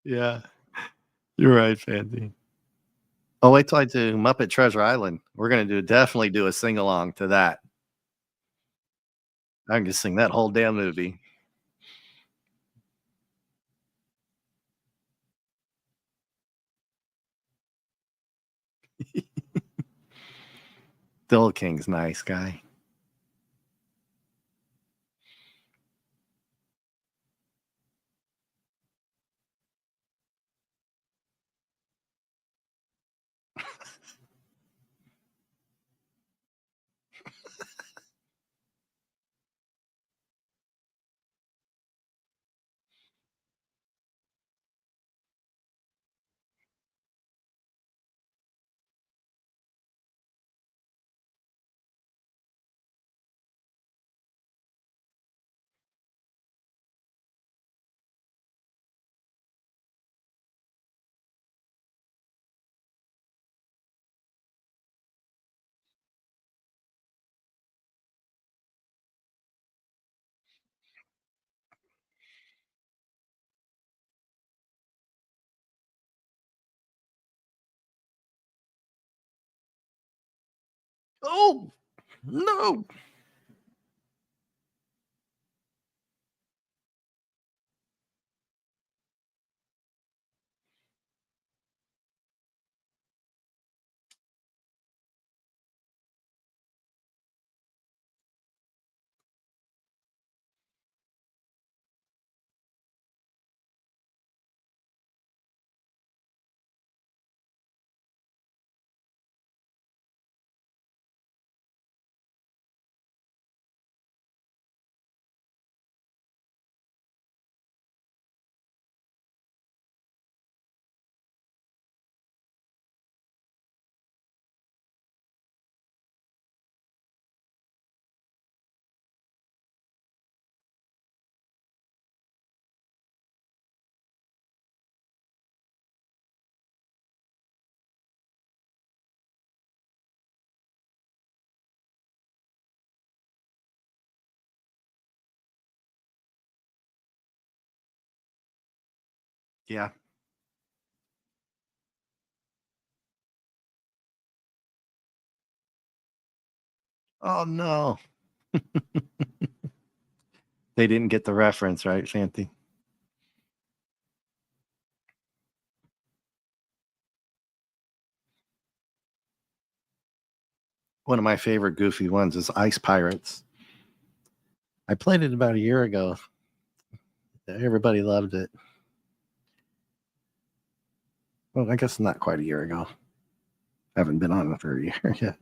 Yeah, you're right, Fancy. Oh, wait till I do Muppet Treasure Island. We're gonna definitely do a sing along to that. I can just sing that whole damn movie. Still King's nice guy. Oh no. Yeah. Oh no. They didn't get the reference, right, Shanti? One of my favorite goofy ones is Ice Pirates. I played it about a year ago. Everybody loved it. Well, I guess not quite a year ago. I haven't been on it for a year yet.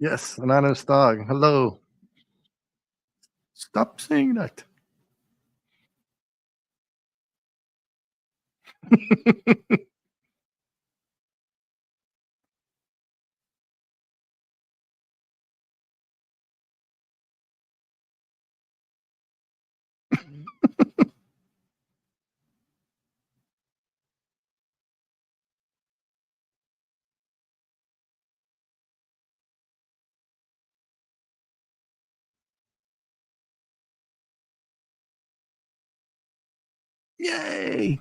Yes, anonymous dog. Hello. Stop saying that. Yay.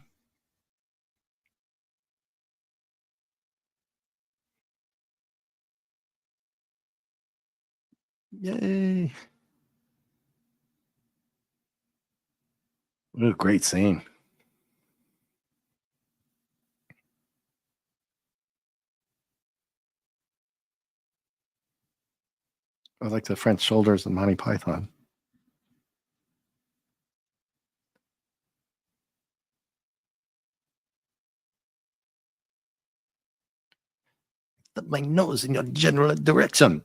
Yay. What a great scene. I like the French shoulders and Monty Python. Put my nose in your general direction.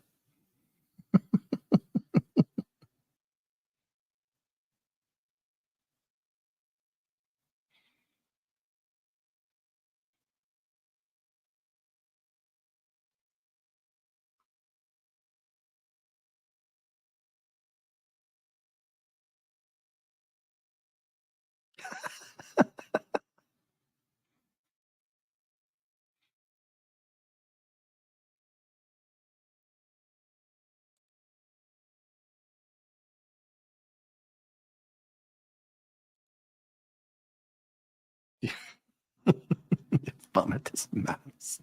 Vomit this mouse.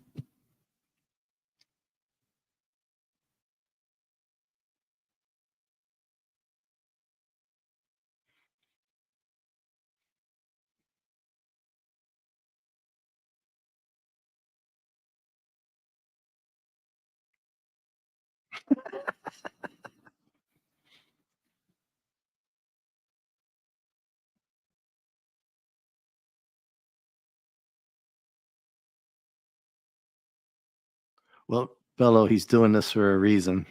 Well, Bello, he's doing this for a reason.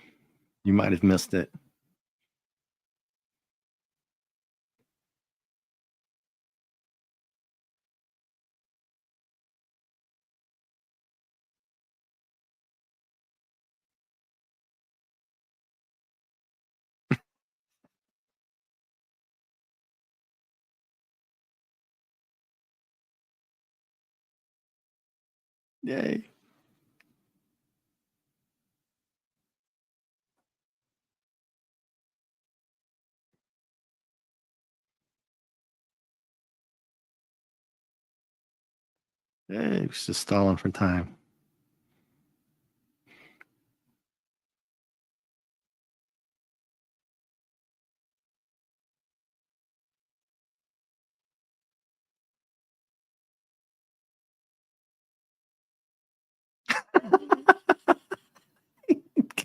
You might have missed it. Yay. Yay. He's just stalling for time.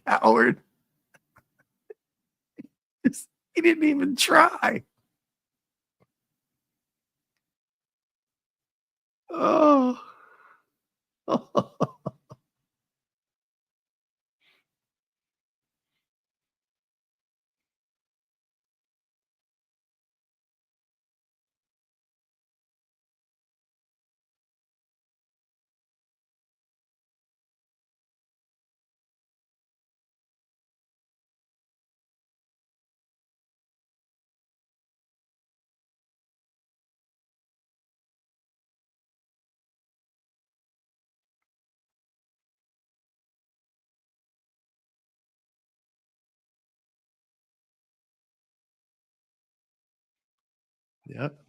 Coward. He didn't even try. Oh. Yep.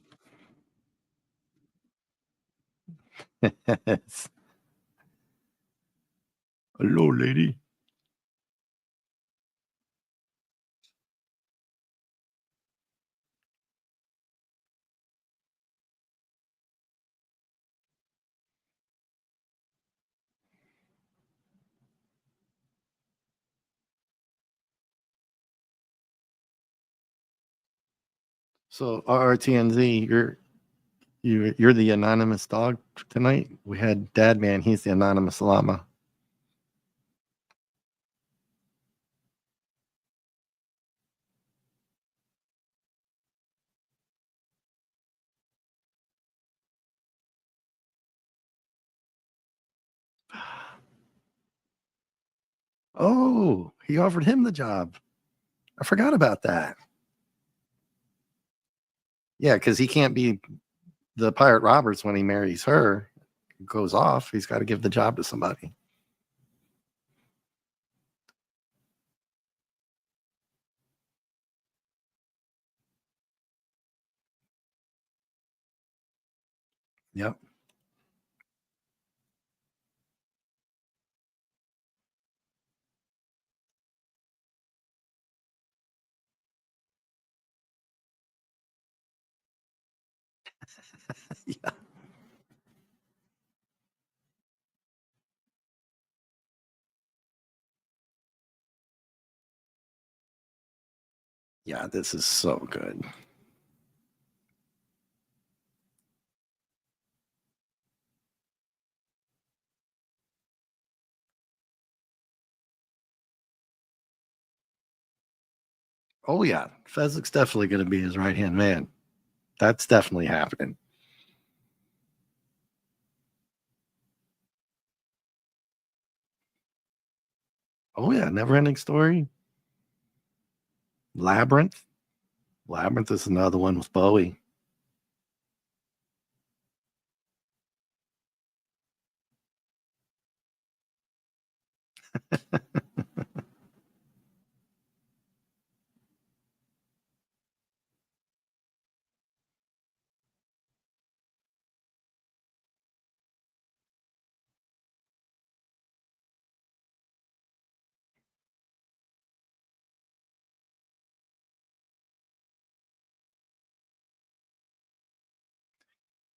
Hello, lady. So RRTNZ, you're the anonymous dog tonight. We had Dad Man. He's the anonymous llama. Oh, he offered him the job. I forgot about that. Yeah, because he can't be the Pirate Roberts when he marries her. Goes off. He's got to give the job to somebody. Yep. Yeah. Yeah, this is so good. Oh yeah, Fezzik's definitely going to be his right hand man. That's definitely happening. Oh yeah, Never Ending Story. Labyrinth. Labyrinth is another one with Bowie.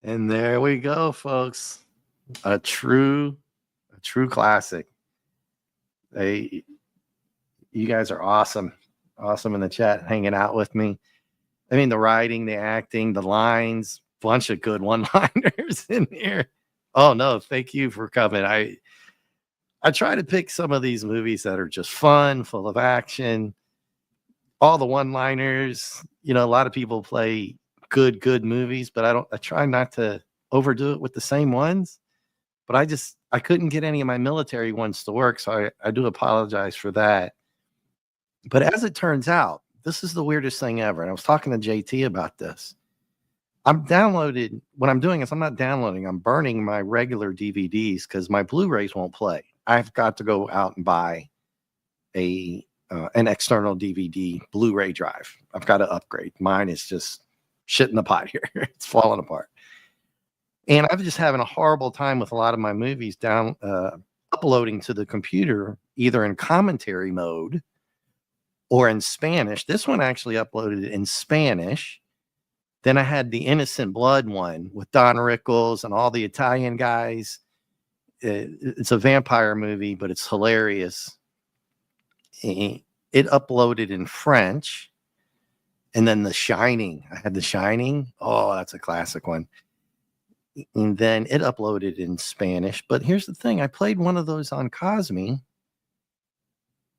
And there we go, folks. A true classic. They, you guys are awesome. Awesome in the chat, hanging out with me. I mean, the writing, the acting, the lines, bunch of good one-liners in here. Oh no, thank you for coming. I try to pick some of these movies that are just fun, full of action, all the one-liners. You know, a lot of people play good movies, but I try not to overdo it with the same ones. But I couldn't get any of my military ones to work, so I do apologize for that. But as it turns out, this is the weirdest thing ever. And I was talking to JT about this. I'm downloaded What I'm doing is I'm not downloading, I'm burning my regular DVDs because my Blu-rays won't play. I've got to go out and buy a an external DVD Blu-ray drive. I've got to upgrade. Mine is just shit in the pot here. It's falling apart. And I'm just having a horrible time with a lot of my movies uploading to the computer, either in commentary mode or in Spanish. This one actually uploaded in Spanish. Then I had the Innocent Blood one with Don Rickles and all the Italian guys. It's a vampire movie, but it's hilarious. It uploaded in French. And then The Shining. I had The Shining. Oh, that's a classic one. And then it uploaded in Spanish. But here's the thing, I played one of those on Cosme,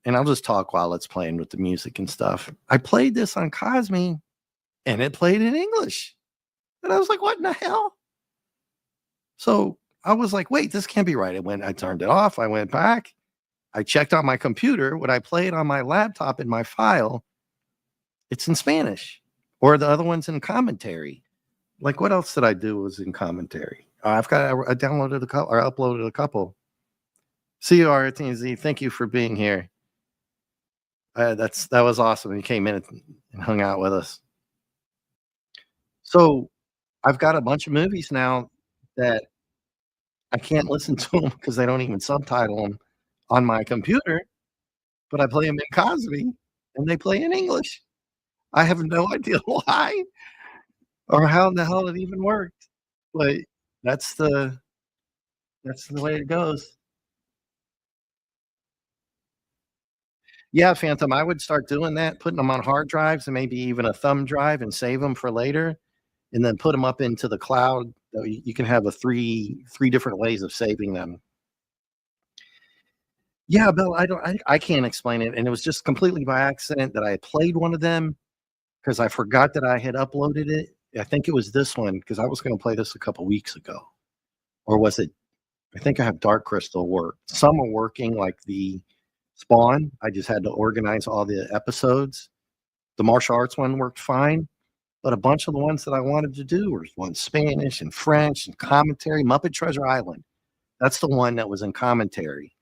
and I'll just talk while it's playing with the music and stuff. I played this on Cosme and it played in English. And I was like, what in the hell? So I was like, wait, this can't be right. I turned it off. I went back. I checked on my computer. When I play it on my laptop in my file, it's in Spanish, or the other one's in commentary. Like, what else did I do was in commentary? I downloaded a couple or uploaded a couple. CRTZ, thank you for being here. That was awesome. You came in and hung out with us. So I've got a bunch of movies now that I can't listen to them because they don't even subtitle them on my computer, but I play them in Cosby and they play in English. I have no idea why or how in the hell it even worked, but that's the that's the way it goes. Yeah, Phantom, I would start doing that, putting them on hard drives and maybe even a thumb drive and save them for later, and then put them up into the cloud. You can have a three different ways of saving them. Yeah, Bill, I can't explain it, and it was just completely by accident that I had played one of them because I forgot that I had uploaded it. I think it was this one because I was gonna play this a couple weeks ago, or was it I think I have Dark Crystal work. Some are working like the Spawn. I just had to organize all the episodes. The martial arts one worked fine, but a bunch of the ones that I wanted to do were one Spanish and French and commentary. Muppet Treasure Island. That's the one that was in commentary.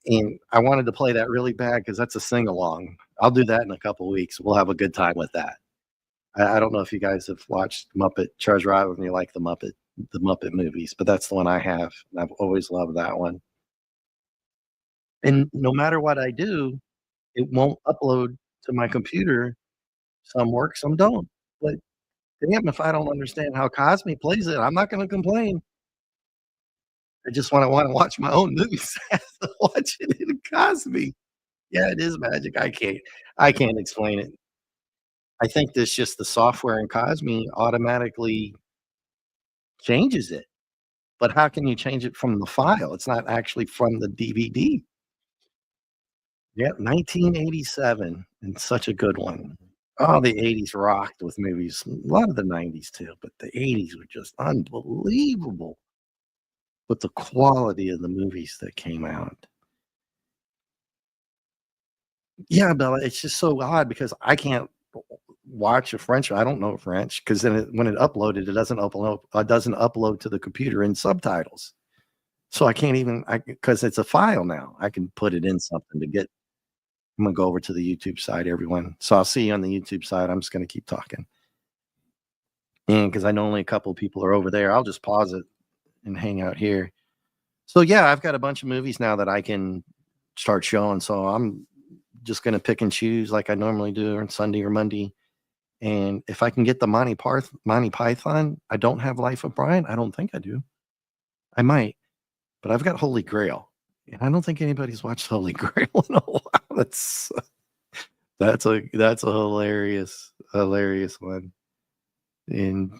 And I wanted to play that really bad because that's a sing along. I'll do that in a couple weeks. We'll have a good time with that. I don't know if you guys have watched Muppet Treasure Island and you like the Muppet movies, but that's the one I have. And I've always loved that one. And no matter what I do, it won't upload to my computer. Some work, some don't. But damn, if I don't understand how Cosme plays it, I'm not gonna complain. I just wanna watch my own movies. I have to watch it in Cosme. Yeah, it is magic. I can't explain it. I think that's just the software in Cosme automatically changes it. But how can you change it from the file? It's not actually from the DVD. Yeah, 1987, and such a good one. Oh, the '80s rocked with movies. A lot of the '90s too, but the '80s were just unbelievable with the quality of the movies that came out. Yeah, Bella, it's just so odd because I can't watch a French. I don't know French because then when it uploaded, it doesn't upload to the computer in subtitles. So I can't even because it's a file now. I can put it in something to get. I'm gonna go over to the YouTube side, everyone. So I'll see you on the YouTube side. I'm just gonna keep talking, and because I know only a couple of people are over there, I'll just pause it and hang out here. So yeah, I've got a bunch of movies now that I can start showing. So I'm just gonna pick and choose like I normally do on Sunday or Monday. And if I can get the Monty Python, I don't have Life of Brian. I don't think I do. I might, but I've got Holy Grail, and I don't think anybody's watched Holy Grail in a while. That's a hilarious one. And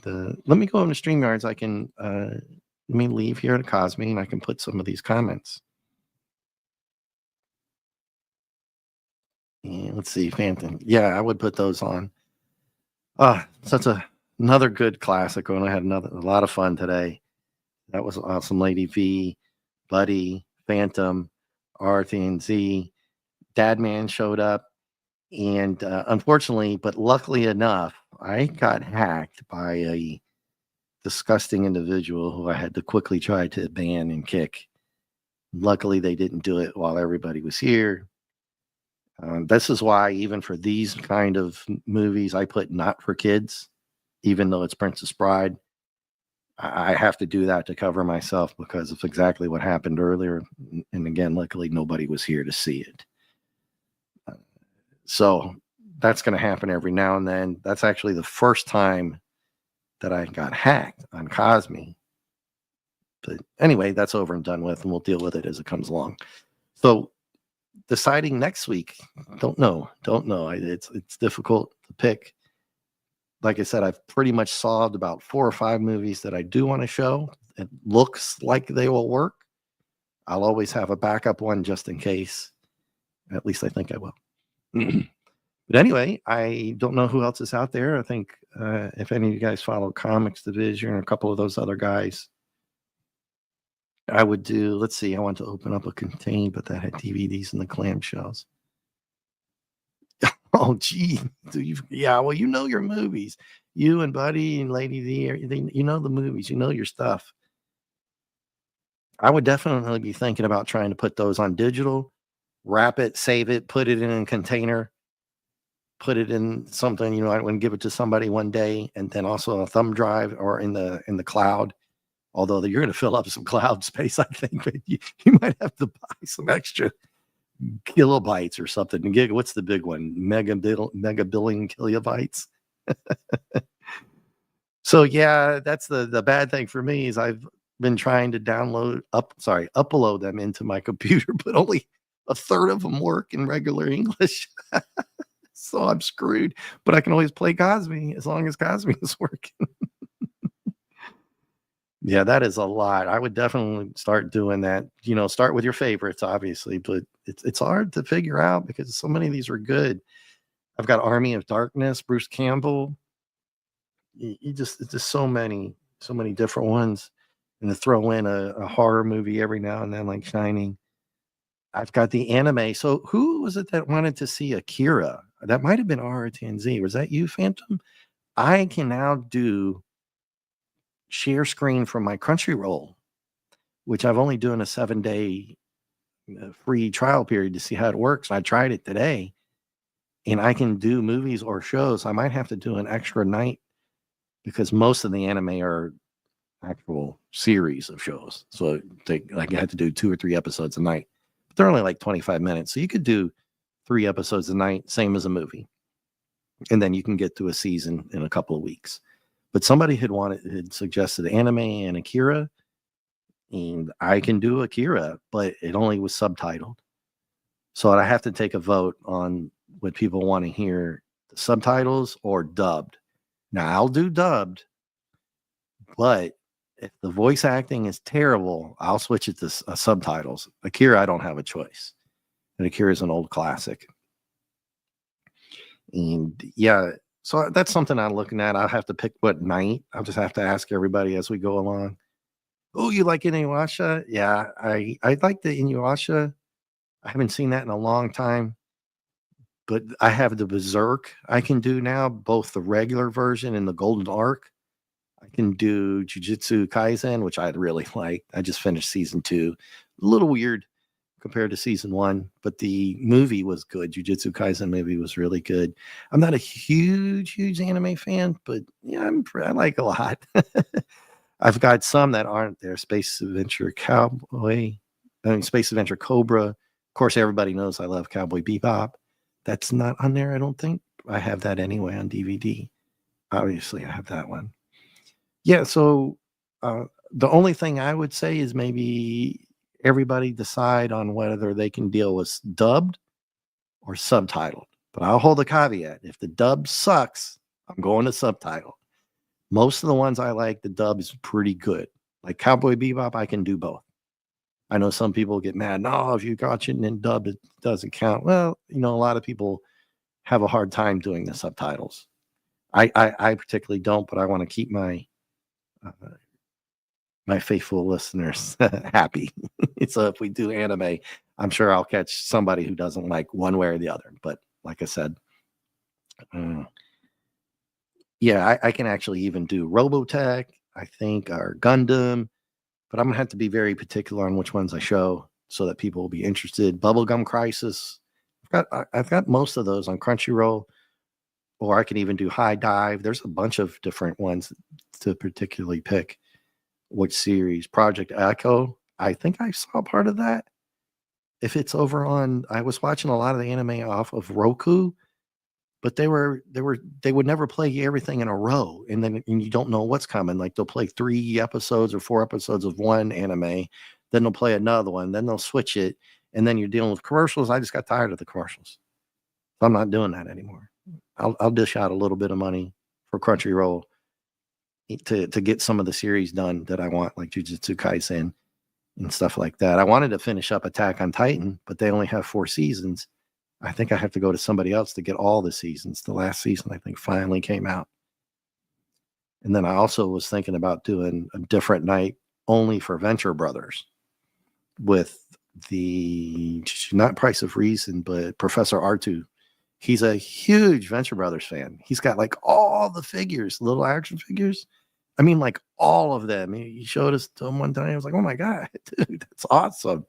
let me go into StreamYards. I can let me leave here at Cosme, and I can put some of these comments. And let's see, Phantom. Yeah, I would put those on. Another good classic one. I had a lot of fun today. That was awesome. Lady V, Buddy, Phantom, Arthur and Z. Dadman showed up. And unfortunately, but luckily enough, I got hacked by a disgusting individual who I had to quickly try to ban and kick. Luckily, they didn't do it while everybody was here. This is why, even for these kind of movies, I put not for kids, even though it's Princess Bride. I have to do that to cover myself because of exactly what happened earlier. And again, luckily, nobody was here to see it. So that's going to happen every now and then. That's actually the first time that I got hacked on Cosme. But anyway, that's over and done with, and we'll deal with it as it comes along. So deciding next week, don't know. It's difficult. to pick. Like I said, I've pretty much solved about 4 or 5 movies that I do want to show. It looks like they will work. I'll always have a backup one just in case. At least I think I will. But anyway, I don't know who else is out there. I think if any of you guys follow Comics Division or a couple of those other guys, I would do, let's see, I want to open up a contain, but that had DVDs in the clamshells. Oh, gee. Yeah, well, you know your movies. You and Buddy and Lady D, you know the movies. You know your stuff. I would definitely be thinking about trying to put those on digital, wrap it, save it, put it in a container, put it in something, I want to give it to somebody one day, and then also a thumb drive or in the cloud. Although you're going to fill up some cloud space, I think, but you might have to buy some extra kilobytes or something. What's the big one? Mega billion kilobytes. So yeah, that's the bad thing for me is I've been trying to upload them into my computer, but only a third of them work in regular English. So I'm screwed, but I can always play Cosme as long as Cosme is working. Yeah, that is a lot. I would definitely start doing that. Start with your favorites, obviously, but it's hard to figure out because so many of these are good. I've got Army of Darkness, Bruce Campbell. It's just so many different ones, and to throw in a horror movie every now and then, like Shining. I've got the anime. So who was it that wanted to see Akira? That might have been RTNZ. Was that you, Phantom? I can now do share screen from my Crunchyroll, which I've only doing a 7-day free trial period to see how it works. I tried it today, and I can do movies or shows. I might have to do an extra night because most of the anime are actual series of shows. So I had to do 2 or 3 episodes a night. But they're only like 25 minutes. So you could do 3 episodes a night, same as a movie. And then you can get to a season in a couple of weeks. But somebody had suggested anime and Akira, and I can do Akira, but it only was subtitled. So I have to take a vote on what people want to hear, the subtitles or dubbed. Now I'll do dubbed, but if the voice acting is terrible, I'll switch it to subtitles. Akira, I don't have a choice. And Akira is an old classic. And yeah, so that's something I'm looking at. I'll have to pick what night. I'll just have to ask everybody as we go along. Oh, you like Inuyasha? Yeah, I like the Inuyasha. I haven't seen that in a long time. But I have the Berserk I can do now, both the regular version and the Golden Arc. I can do Jujutsu Kaisen, which I really like. I just finished season 2. A little weird compared to season 1, but the movie was good. Jujutsu Kaisen movie was really good. I'm not a huge anime fan, but yeah, I like a lot. I've got some that aren't there. Space Adventure Space Adventure Cobra. Of course, everybody knows I love Cowboy Bebop. That's not on there, I don't think. I have that anyway on DVD. Obviously, I have that one. Yeah, so the only thing I would say is maybe everybody decide on whether they can deal with dubbed or subtitled. But I'll hold a caveat. If the dub sucks, I'm going to subtitle. Most of the ones I like, the dub is pretty good. Like Cowboy Bebop, I can do both. I know some people get mad. No, if you watch it in dub, it doesn't count. Well, a lot of people have a hard time doing the subtitles. I particularly don't, but I want to keep my faithful listeners happy. So if we do anime, I'm sure I'll catch somebody who doesn't like one way or the other. But like I said, yeah, I can actually even do Robotech, I think, or Gundam. But I'm going to have to be very particular on which ones I show so that people will be interested. Bubblegum Crisis. I've got most of those on Crunchyroll, or I can even do High Dive. There's a bunch of different ones to particularly pick which series. Project Echo. I think I saw part of that. If it's over on, I was watching a lot of the anime off of Roku, but they would never play everything in a row, and you don't know what's coming. Like they'll play 3 episodes or 4 episodes of one anime, then they'll play another one, then they'll switch it, and then you're dealing with commercials. I just got tired of the commercials, so I'm not doing that anymore. I'll dish out a little bit of money for Crunchyroll to get some of the series done that I want, like Jujutsu Kaisen and stuff like that. I wanted to finish up Attack on Titan, but they only have 4 seasons. I think I have to go to somebody else to get all the seasons. The last season, I think, finally came out. And then I also was thinking about doing a different night only for Venture Brothers with the, not Price of Reason, but Professor Artu. He's a huge Venture Brothers fan. He's got like all the figures, little action figures. I mean, like all of them. He showed us to him one time. I was like, oh my God, dude, that's awesome.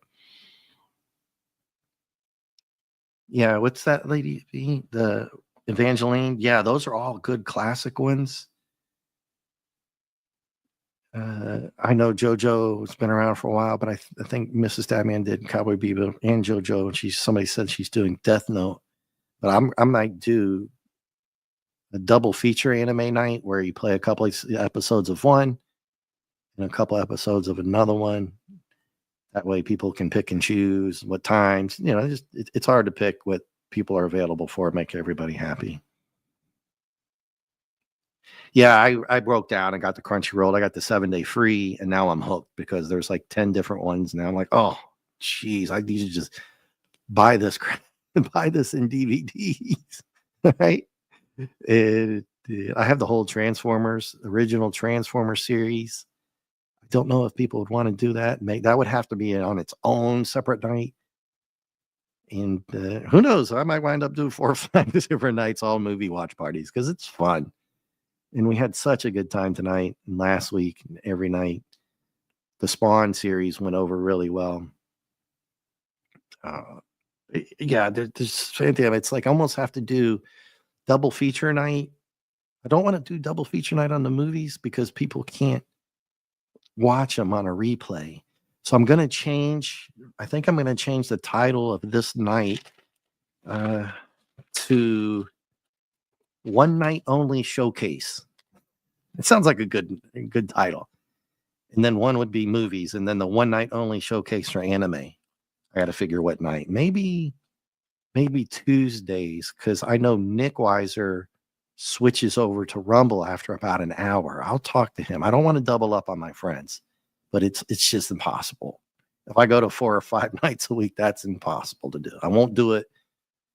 Yeah, what's that lady? The Evangeline? Yeah, those are all good classic ones. I know JoJo's been around for a while, but I think Mrs. Statman did Cowboy Bebop and JoJo. And somebody said she's doing Death Note, but I might do a double feature anime night where you play a couple of episodes of one and a couple episodes of another one. That way people can pick and choose what times. It's hard to pick what people are available for, make everybody happy. Yeah, I broke down and got the Crunchyroll. I got the 7-day free, and now I'm hooked because there's like 10 different ones. Now I'm like, oh, geez, I need to just buy this buy this in DVDs, right? I have the whole original Transformers series. I don't know if people would want to do that. That would have to be on its own separate night. And who knows? I might wind up doing 4 or 5 different nights, all movie watch parties, because it's fun. And we had such a good time tonight and last week and every night. The Spawn series went over really well. Yeah, there's fantastic. It's like I almost have to do double feature night. I don't want to do double feature night on the movies because people can't watch them on a replay. So I'm going to change. I think I'm going to change the title of this night to One Night Only Showcase. It sounds like a good title. And then one would be movies, and then the One Night Only Showcase for anime. I got to figure what night. Maybe Tuesdays, because I know Nick Weiser switches over to Rumble after about an hour. I'll talk to him. I don't want to double up on my friends, but it's just impossible. If I go to 4 or 5 nights a week, that's impossible to do. I won't do it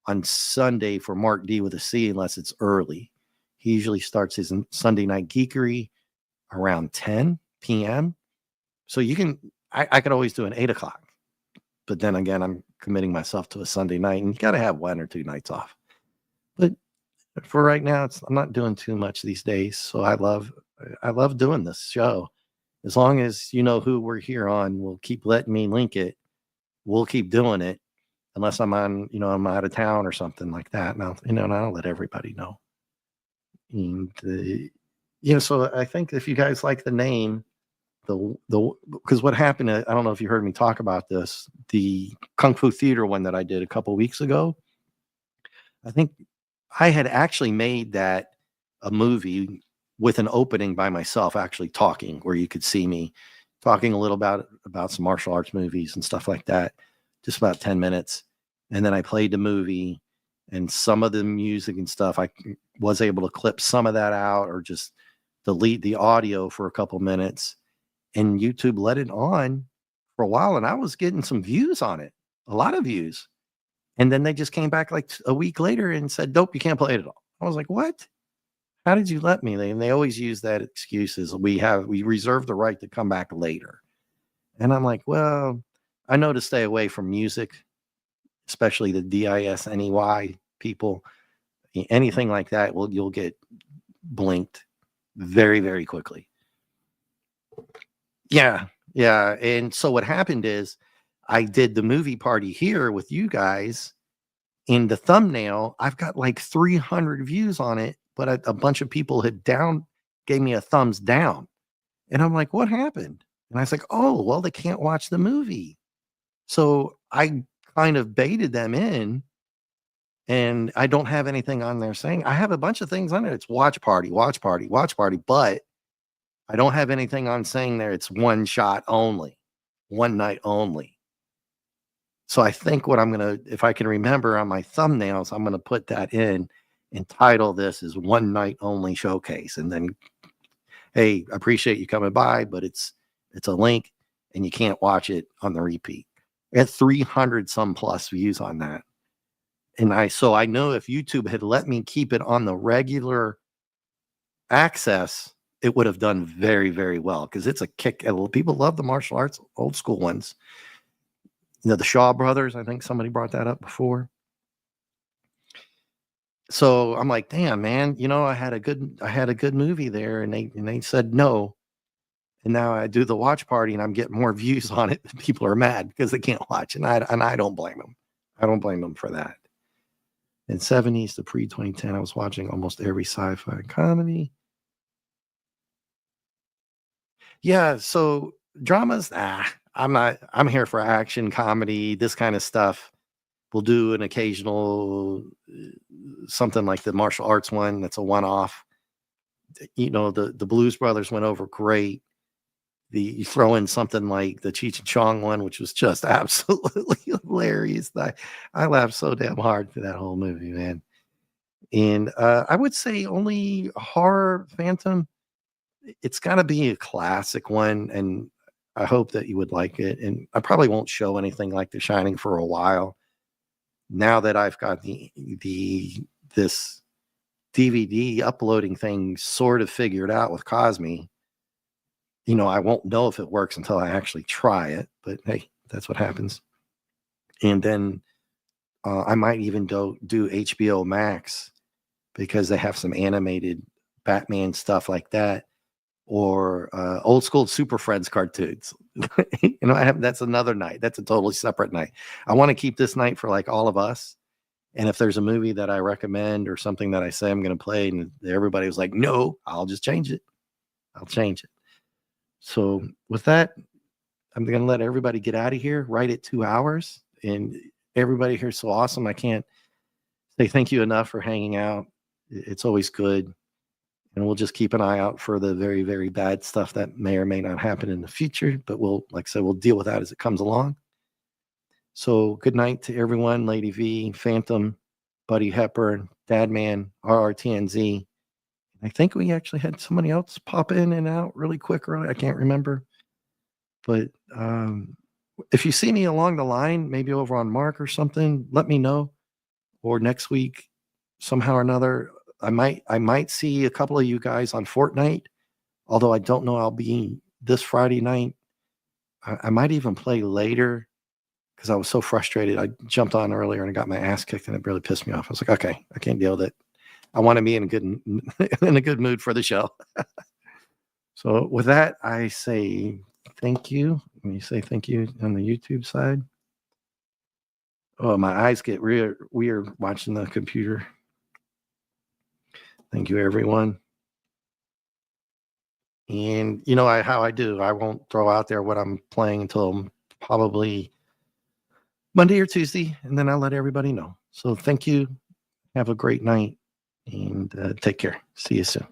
on Sunday for Mark D with a C unless it's early. He usually starts his Sunday Night Geekery around 10 p.m. So I could always do an 8 o'clock. But then again, I'm committing myself to a Sunday night, and you got to have 1 or 2 nights off. But for right now, I'm not doing too much these days. So I love doing this show. As long as you know who we're here on, we'll keep letting me link it. We'll keep doing it unless I'm I'm out of town or something like that. Now, and I'll let everybody know. And so I think if you guys like the name, because what happened, I don't know if you heard me talk about this, the Kung Fu Theater one that I did a couple weeks ago. I think I had actually made that a movie with an opening by myself, actually talking, where you could see me talking a little about some martial arts movies and stuff like that, just about 10 minutes. And then I played the movie, and some of the music and stuff, I was able to clip some of that out or just delete the audio for a couple minutes. And YouTube let it on for a while, and I was getting some views on it, a lot of views. And then they just came back like a week later and said, nope, you can't play it at all. I was like, what? How did you let me? They always use that excuse as we reserve the right to come back later. And I'm like, well, I know to stay away from music, especially the DISNEY people. Anything like that, you'll get blinked very, very quickly. Yeah. And so what happened is I did the movie party here with you guys. In the thumbnail, I've got like 300 views on it, but a bunch of people gave me a thumbs down. And I'm like, what happened? And I was like, oh, well, they can't watch the movie. So I kind of baited them in, and I don't have anything on there saying, I have a bunch of things on it. It's watch party, but I don't have anything on saying there it's one shot only, one night only. So I think what I'm going to, if I can remember on my thumbnails, I'm going to put that in and title this as One Night Only Showcase. And then, hey, I appreciate you coming by, but it's a link and you can't watch it on the repeat. At 300 some plus views on that. And I know if YouTube had let me keep it on the regular access, it would have done very, very well, because it's a kick. People love the martial arts, old school ones. The Shaw brothers, I think somebody brought that up before. So I'm like, damn, man, I had a good movie there, and they said no. And now I do the watch party and I'm getting more views on it. People are mad because they can't watch. And I don't blame them. I don't blame them for that. In 70s to pre-2010, I was watching almost every sci-fi comedy. Yeah, so dramas, I'm here for action, comedy, this kind of stuff. We'll do an occasional something like the martial arts one that's a one-off. The Blues Brothers went over great. You throw in something like the Cheech and Chong one, which was just absolutely hilarious. I laughed so damn hard through that whole movie, man. And I would say only horror Phantom. It's got to be a classic one, and I hope that you would like it. And I probably won't show anything like The Shining for a while. Now that I've got this DVD uploading thing sort of figured out with Cosme, I won't know if it works until I actually try it. But hey, that's what happens. And then I might even do HBO Max, because they have some animated Batman stuff like that, or old school Super Friends cartoons. That's another night. That's a totally separate night. I want to keep this night for like all of us. And if there's a movie that I recommend or something that I say I'm going to play, and everybody was like, no, I'll just change it. I'll change it. So with that, I'm going to let everybody get out of here right at 2 hours. And everybody here is so awesome. I can't say thank you enough for hanging out. It's always good. And we'll just keep an eye out for the very, very bad stuff that may or may not happen in the future. But like I said, we'll deal with that as it comes along. So good night to everyone. Lady V, Phantom, Buddy Hepburn, Dadman, RRTNZ. I think we actually had somebody else pop in and out really quick early. I can't remember. But if you see me along the line, maybe over on Mark or something, let me know. Or next week, somehow or another, I might see a couple of you guys on Fortnite, although I don't know I'll be this Friday night. I might even play later, because I was so frustrated. I jumped on earlier and I got my ass kicked, and it really pissed me off. I was like, okay, I can't deal with it. I want to be in a good mood for the show. So with that, I say thank you. Let me say thank you on the YouTube side. Oh, my eyes get weird watching the computer. Thank you, everyone. And how I do. I won't throw out there what I'm playing until probably Monday or Tuesday, and then I'll let everybody know. So thank you. Have a great night, and take care. See you soon.